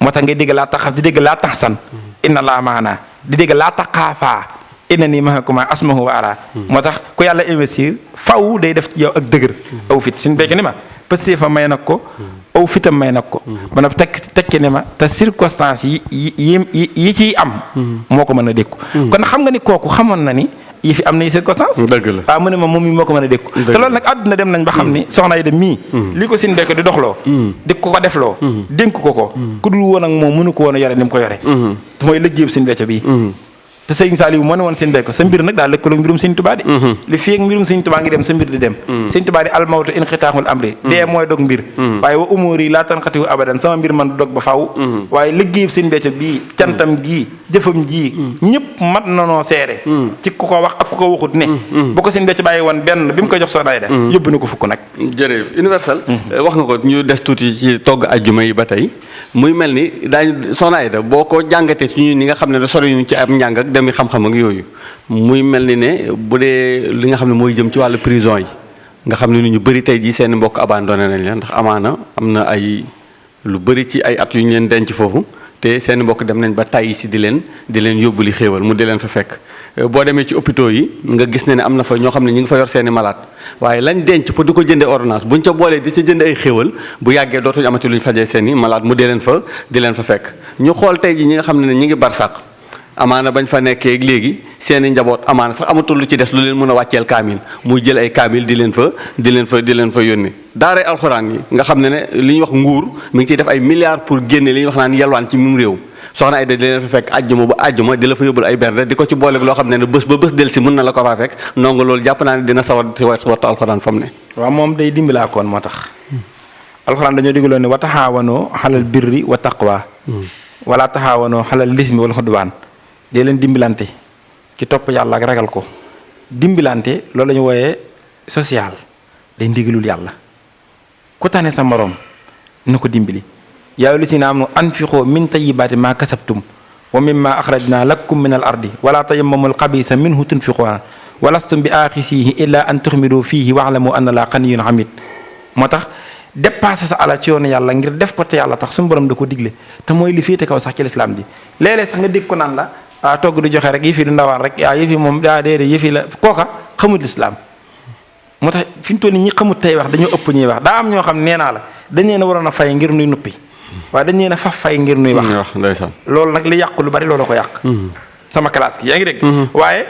moo tax ngay dégg laa taxaf di dégg laa taxsan inna laa maana di dégg laa taxaafaa inna nii mahakuma asmahu wa ara moo tax ku yàlla investir faw day def ci yow ak dëgër aw fit suñu béykat ni ma pëstee fa may nag ko aw fitam may nag ko ba nag tekki ne ma te circonstances yi ciy am moo ko mën a dékku kon xam nga ni kooku xamoon na ni yi fi am na circonstance dëgg la waaw mu ne ma moom mi moo ko mën a dékku te loolu nag àdduna dem nañ ba xam ni soxna yi dem mii li ko sin bekk di doxloo di ko defloo dénk ko ku dul woon ak moom mënu ko woon a yore ni mu ko yore te mooy lëggéeyub sin becco bii te sëñ Saliou moo ne woon seen bekk sa mbir nag daal lëkkaloo mbirum sëñ Tuubaa di li fii ak mbirum sëñ Tuubaa ngi dem sa mbir di dem sëñ Tuubaa di almawtu inqitaaxul amri dee mooy dog mbir waaye wa umóor yi laa tanqatiwu abadan sama mbir man du dog ba faw waaye liggéeyub sëñ becco bii cantam gii jëfam jii ñëpp mat nanoo seere ci ku ko wax ak ku ko waxut ne bu ko sëñ becco bàyyi woon benn bi mu koy jox Soxna Ayda yóbbu na ko fukk nag jërëjëf universel wax nga ko ñu des tuuti ci togg ajjuma yi ba tey muy mel ni daañu Soxna Ayda boo ko jàngatee ci ñun ñi nga xam ne sori ñu ci am njàng ak demi xam-xam ak yooyu muy mel ni ne bu dee li nga xam ne mooy jëm ci wàllu prison yi nga xam ne ni ñu bëri tey jii seen mbokk abandonné nañ leen ndax amaana am na ay lu bëri ci ay at yu ñu leen denc foofu te seen mbokk dem nañ ba tàyyi si di leen yóbbu li xéewal mu di leen fa fekk boo demee ci hôpitaux yi nga gis ne am na fa ñoo xam ne ñi ngi fa yor seeni malade waaye lañ denc pour di ko jëndee ordonnance buñ ca boolee di ca jënd ay xéewal bu yàggee dootuñu amati luñ fajee seeni malade mu di leen fa fekk ñu xool tey ji ñi nga xam ne ñi ngi barsàq amaana bañ fa nekkee léegi seeni njaboot amaana sax amatul lu ci des lu leen mën a wàcceel kaamil muy jël ay kaamil di leen fa yónni daaray alxuraan yi nga xam ne li ñuy wax nguur mi ngi ciy def ay milliards pour génne li ñuy wax naan yalwaan ci mim réew Soxna Ayda di leen fa fekk ajjuma ba ajjuma di la fa yóbbul ay bernde di ko ci booleeg loo xam ne bés ba bés del si mën na la ko faa fekk ndongo loolu jàpp naa ne dina sawar si wattu alxuraan fa mu ne waaw moom day dimbalaakoon moo tax alxuraan dañoo digaloon ne wa taxaawanoo xalal birri wa taqwa wala taxaawanoo xalal lismi wal xudwaan dee leen dimbalante ci topp yàlla ak ragal ko dimbalante loolu la ñu wooyee social day ndigalul yàlla ku tane sa morom na ko dimbali yaa ayyuhallazina aamanu anfiqu min tayyibaati maa kasabtum wa mimma axrajna lakum min al ardi wala tayammamul xabiisa minhu tunfiquuna wa lastum bi aaxisihi illa an tuxmidu fiihi wa'lamu anna Allaaha ganiyyun hamiid moo tax dépassé sa alal ci yoonu yàlla ngir def ko te yàlla tax suñu borom da ko digle te mooy li féete kaw sax ci lislaam ji léeg-léeg sax nga dégg ko naan la togg di joxe rek yëfi du ndawaan rek yëfi moom déedéet yëfi la kooka xamut lislaam moo tax fi mu toll nii ñi xamut tey wax dañoo ëpp ñuy wax daa am ñoo xam nee naa la dañ leen a waroon a fay ngir nuy nuppi waaye dañ leen a fay ngir nuy wax ndeysaan loolu nag li yàqu lu bari loolu ko yàq sama classe gi yaa ngi dégg waaye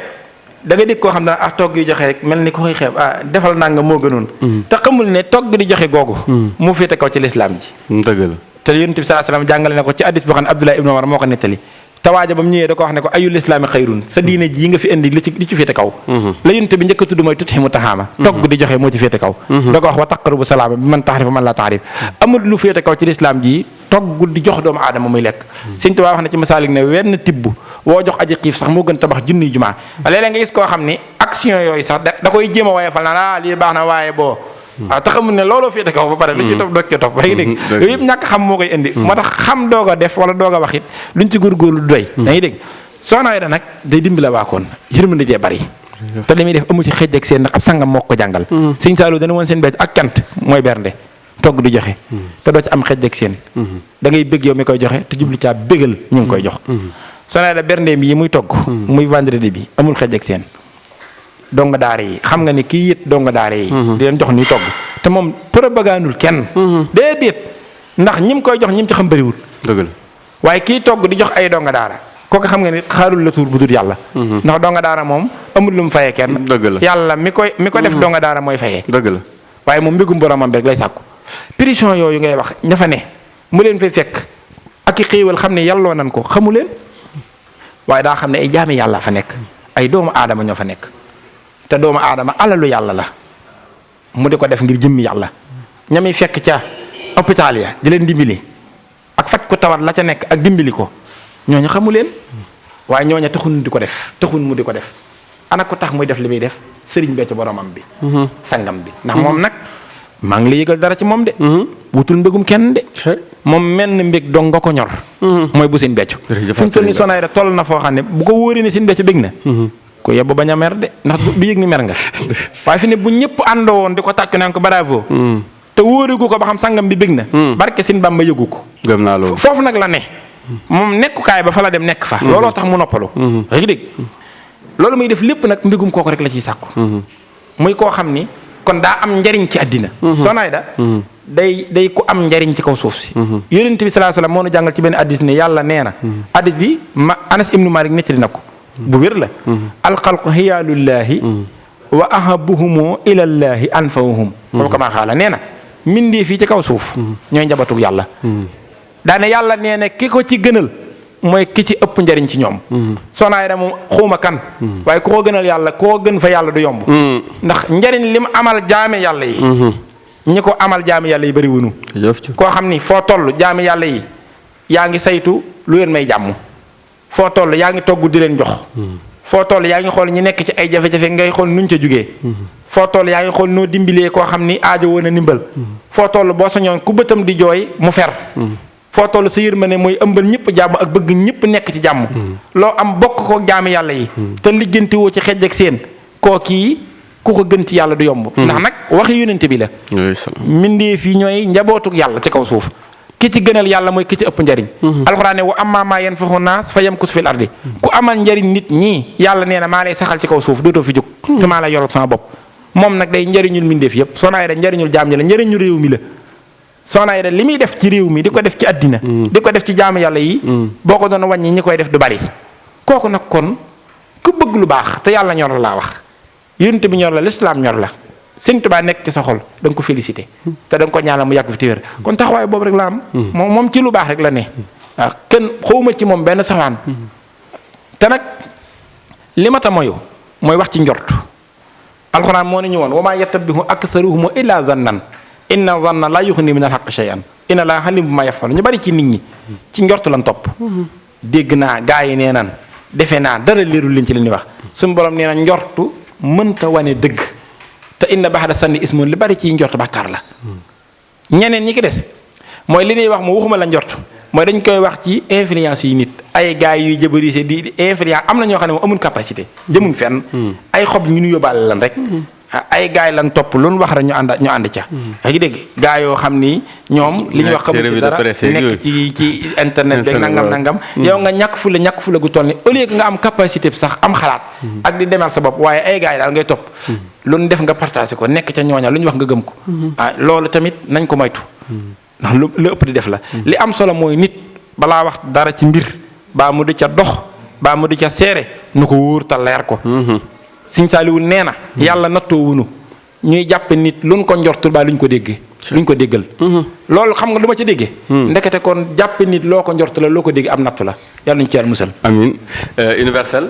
da nga dégg koo xam ne togg yi joxe rek mel ni ko koy xeeb defal naa nga moo gënoon te xamul ne togg di joxe googu moo féete kaw ci lislaam ji dëgg la te yonent bi sallallahu alayhi wasallam jàngale na ko ci hadiis boo xam ne Abdullah ibn Umar moo ko nettali tawaaja ba mu ñëwee da ko wax ne ko ayul islaami xayrun sa diine ji nga fi indi li ci féete kaw la yonent bi njëkk a tudd mooy tutximu taxaama togg di joxe moo ci féete kaw da ko wax wa taqarrubu salaama bi man taxrif man la taxrif amul lu féete kaw ci lislaam ji togg di jox doomu aadama muy lekk Sëñ Tuubaa wax na ci masaalik ne wenn tibb woo jox aji xiif sax moo gën tabax junniy jumaa léeg-léeg nga gis koo xam ni action yooyu sax da koy jéem a waaye fal naan lii baax na waaye boo waaw taxamul ne looloo féete kaw ba pare lu ci topp doog ci topp ba ngi dégg yooyu yëpp ñàkk xam moo koy indi moo tax xam doog a def wala doog a wax it luñ ci góorgóorlu doy da ngi dégg Soxna Ayda nag day dimbali waa koon yërmande jee bari te li muy def amu ci xëj ak seen ndax ab sangam moo ko jàngal Sëñ Saalu dana woon seen becc ak cant mooy bernde togg di joxe te doo ci am xëj ak seen da ngay bëgg yow mi koy joxe te jublu caa bégal ñu ngi koy jox Soxna Ayda berndeem yi muy togg muy vendredi bi amul xëj ak seen donga daara yi xam nga ni kii yët donga daara yi di leen jox ñuy togg te moom propagandul kenn déedéet ndax ñim koy jox ñim ci xam bëriwul dëgg la waaye kii togg di jox ay donga daara kooku xam nga ni xaarul la tuur bu dul yàlla ndax donga daara moom amul lu mu fayee kenn dëgg la yàlla mi ko def donga daara mooy fayee dëgg la waaye moom mbégum boromam bi rek lay sàkku prison yooyu ngay wax ña fa ne mu leen fay fekk ak i xéewal xam ne yàlloo nan ko xamu leen waaye daa xam ne ay jaami yàlla fa nekk ay doomu aadama ñoo fa nekk te doomu aadama alalu yàlla la mu di ko def ngir jëmmi yàlla ñami fekk ca hôpital ya di leen dimbali ak faj ko tawat la ca nekk ak dimbali ko ñooñu xamu leen waaye ñooñu taxun di ko def taxun mu di ko def ana ko tax muy def li muy def sëriñ bee ci boromam bi sangam bi ndax moom nag maa ngi lay yëgal dara ci moom de. wutul mbégum kenn de. moom menn mbég dong nga ko ñor. mooy bu sëñ Béthio. fi mu toll nii Soxna Aida toll na foo xam ne bu ko wóoree ne sëñ Béthio bég na. ko yebba bañ a mer de ndax du yëg ni mer nga. waaye fi ne bu ñëpp àndoo woon di ko tàccu naan ko bravo. te wóorigu ko ba xam sangam bi bég na. barke sëñ Bamba yëgu ko. gëm naa loolu foofu nag la ne. moom nekkukaay ba fa la dem nekk fa. looloo tax mu noppalu. rek dégg loolu muy def lépp nag mbégum kooku rek la ciy sàkku. muy koo xam ni kon daa am njariñ ci àddina. Soxna Aida day ku am njariñ ci kaw suuf si. Yonent bi sallallahu alayhi wasallam moo nu jàngal ci benn addis ne yàlla nee na. addis bi Anas ibnu Malik nettali na ko. bu wér la. alxalqu xiyaalullaahi wa ahabuhumu ilallaahi anfawuhum. boobu kamaa xaala nee na mbindee fii ci kaw suuf. ñooy njabatug yàlla. daane yàlla nee na ki ko ci gënal mooy ki ci ëpp njariñ ci ñoom. Soxna Aida moom xuuma kan. waaye ku ko gënal yàlla koo gën fa yàlla du yomb. ndax njariñ lim amal jaame yàlla yi. ñi ko amal jaame yàlla yi bëri wunu koo xam ni foo toll jaame yàlla yi yaa ngi saytu lu leen may jàmm. foo toll yaa ngi togg di leen jox. foo toll yaa ngi xool ñi nekk ci ay jafe-jafe ngay xool nuñ ca jugee. foo toll yaa ngi xool noo dimbilee koo xam ni aajo woon a ndimbal. foo toll boo sañoon ku bëtam di jooy mu fer. foo toll sa yërmande mooy ëmbal ñëpp jàmm ak bëgg ñëpp nekk ci jàmm. loo am bokk ko jaami yàlla yi. te lijjanti woo ci xejj ak seen koo kii ku ko gën ci yàlla du yomb. ndax nag waxi yonent bi la. mbindeef yi ñooy njabootug yàlla ci kaw suuf. ki ci gënal yàlla mooy ki ci ëpp njariñ. alxuraan ne wa ammaa maa yanfa'u naas fa yamkusu fil ardi. ku amal njariñ nit ñii yàlla nee na maa lay saxal ci kaw suuf dootoo fi jóg. te maa lay yoral sama bopp. moom nag day njariñul mbindeef yëpp Soxna Aida njariñul jaam ñi la njariñul réew mi la. Soxna Aida li muy def ci réew mi di ko def ci àddina di ko def ci jaamu yàlla yi boo ko doon wàññi ñi koy def du bari kooku nag kon ku bëgg lu baax te yàlla ñor la laa wax yonent bi ñor la lislaam ñor la Sëñ Tuubaa nekk ci sa xol da nga ko félicité te da nga ko ñaanal mu yàgg fi te wér kon taxawaay boobu rek la am moom ci lu baax rek la ne waaw kenn xawma ci moom benn safaan te nag li ma ta moyu mooy wax ci njort alxuraan moo ne ñu woon wa maa yattabi'u aktharuhum illa zannan inna zanna laa yuxni min al-haqqi shay'an inna laa alimun bimaa yaf'aluun ñu bari ci nit ñi ci njort lan topp dégg naa gaa yi nee nan defe naa dara leerul leen ci li ñuy wax suñu borom nee na njortu mënta wane dëgg te inna ba'da zanni ismun li bari ci njort bàkkaar la ñeneen ñi ki des mooy li ñuy wax mu waxuma la njort mooy dañ koy wax ci influence yi nit ay gaa yuy jëbërise di influence am na ñoo xam ne moom amuñ capacité jëmuñ fenn ay xob ñu nu yóbbaale lan rek ay gaay lan topp lu wax rek ñu ànd ca. yaa ngi dégg gaay yoo xam ni ñoom. li ñuy wax xamuñ ci dara nekk ci internet beeg nangam. yow nga ñàkk fula gu toll ni au lieu que nga am capacité bi sax am xalaat. ak di demal sa bopp waaye ay gaay daal ngay topp. lu ñu def nga partagé ko nekk ca ñooña lu ñu wax nga gëm ko. loolu tamit nañ ko moytu. ndax lu ëpp di def la. li am solo mooy nit balaa wax dara ci mbir baa mu di ca dox baa mu di ca seere nu ko wóor ta leer ko. Sëñ Saaliwu nee na yàlla nattoo wunu ñuy jàppe nit luñ ko njortul ba luñ ko déggee luñ ko déggal loolu xam nga lu ma ca déggee ndekete kon jàppe nit loo ko njort la loo ko dégg am nattu la yàlla ñu ci yàlla musal amin Universel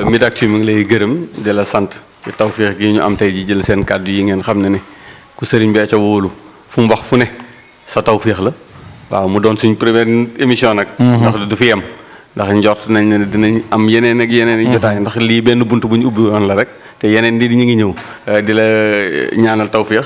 Midactu mi ngi lay gërëm di la sant ci tawféex gi ñu am tey ji jël seen kàddu yi ngeen xam ne ne ku sëriñ bee ca wóolu fu mu wax fu ne sa tawféex la waaw mu doon suñ première émission nag ndax du fi yem ndax njort nañ ne dinañ am yeneen ak yeneen i jotaay ndax lii benn bunt bu ñu ubbi woon la rek te yeneen di ñu ngi ñëw di la ñaanal tawféex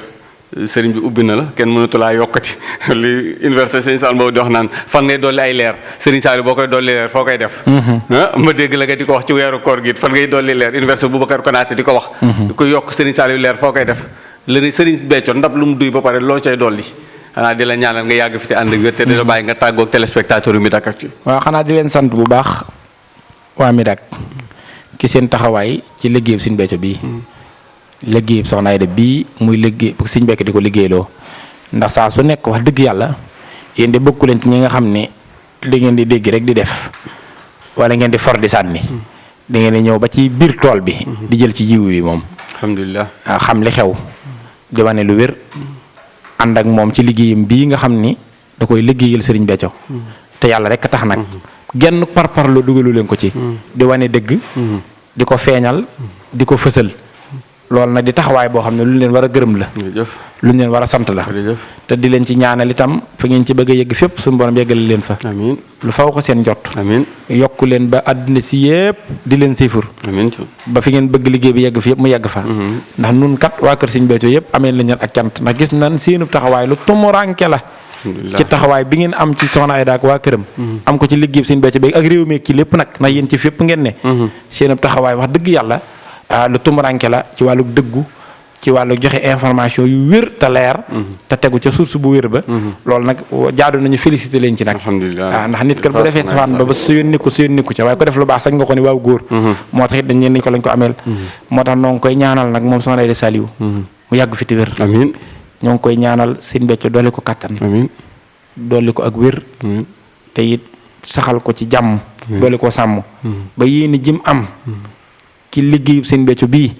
sëriñ bi ubbi na la kenn mënatu laa yokkati li université Sëriñ Sall boobu di wax naan fan ngay dolli ay leer Sëriñ Sall boo koy dolli leer foo koy def ma dégg la nga di ko wax ci weeru koor gi fan ngay dolli leer université Boubacar Konaté di ko wax di ko yokk Sëriñ Sall yu leer foo koy def leni Sëriñ Béthio ndab lu mu duy ba pare loo cay dolli xanaa di la ñaanal nga yàgg fi te ànd ak wér te di la bàyyi nga tàggoog téléspectateur yu Midactu. waaw xanaa di leen sant bu baax waa Midac ki seen taxawaay ci liggéeyub Sëñ Béthio bii liggéeyub Soxna Aida bii muy liggéey pour Sëñ Béthio di ko liggéeyloo ndax saa su nekk wax dëgg yàlla yéen de bokku leen ci ñi nga xam ne da ngeen di dégg rek di def wala ngeen di for di sànni da ngeen di ñëw ba ci biir tool bi di jël ci jiwu bi moom alhamdulilah xam li xew di wane lu wér ànd ak moom ci liggéeyam bii nga xam ni da koy liggéeyal Sëriñ Béthio te yàlla rek a tax nag genn parparloo dugalu leen ko ci di wane dëgg di ko feeñal di ko fësal loolu nag di taxawaay boo xam ne lu leen war a gërëm la jërëjëf lu leen war a sant la jërëjëf te di leen ci ñaanal itam fa ngeen ci bëgg a yegg fépp suñu borom yeggale leen fa amiin lu faw ko seen jot amiin yokku leen ba àddina si yëpp di leen siifur amiin ba fi ngeen bëgg liggéey bi yegg fi yëpp mu yegg fa ndax nun kat waa kër Sëñ Béthio yëpp amee lañ leen ak cant ndax gis nan seenu taxawaay lu tumuranke la ci taxawaay bi ngeen am ci soxna Ayda ak waa këram am ko ci liggéey Sëñ Béthio bi ak réew mi ci lépp nag ndax yéen ci fépp ngeen ne seenu taxawaay wax dëgg yàlla lu tumuranke la ci wàllu dëggu ci wàllu joxe information yu wér te leer te tegu ca source bu wér ba loolu nag jaadu nañu félicité leen ci nag alhamdulilah ndax nit kat bu defee safaan ba su yoon nikku ca waaye ko def lu baax sañ nga ko ni waaw góor moo tax it dañ leen ko lañ ko ameel moo tax noo ngi koy ñaanal nag moom soxna Ayda Saliou mu yàgg fi te wér amiin ñoo ngi koy ñaanal Sëñ Béthio dolli ko kattan amiin dolli ko ak wér te it saxal ko ci jàmm dolli ko sàmm ba yéeni jim am ci liggéeyu Sëñ Béthio bii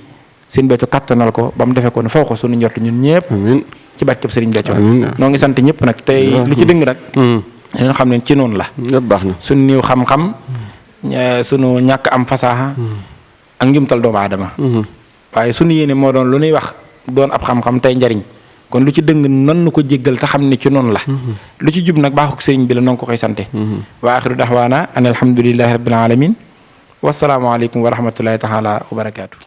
Sëñ Béthio kattanal ko ba mu defee ko ne faw ko suñu njort ñun ñëpp amiin ci barkeb Sëriñ Béthio amiin noo ngi sant ñëpp nag tey lu ci dëng nag leen xam ne ci noonu la lépp baax na suñu niw xam-xam suñu ñàkk am fasaaxa ak njumtal doomu aadama waaye suñu yéene moo doon lu ñuy wax doon ab xam-xam tey njariñ kon lu ci dëng nan nu ko jéggal te xam ne ci noonu la lu ci jub nag baaxuk sëriñ bi la noo ngi ko koy sante wa axiru daxwaana an alhamdulillahi rabbil alamin wasalaamaaleykum wa rahmatullahi taala wa barakaatu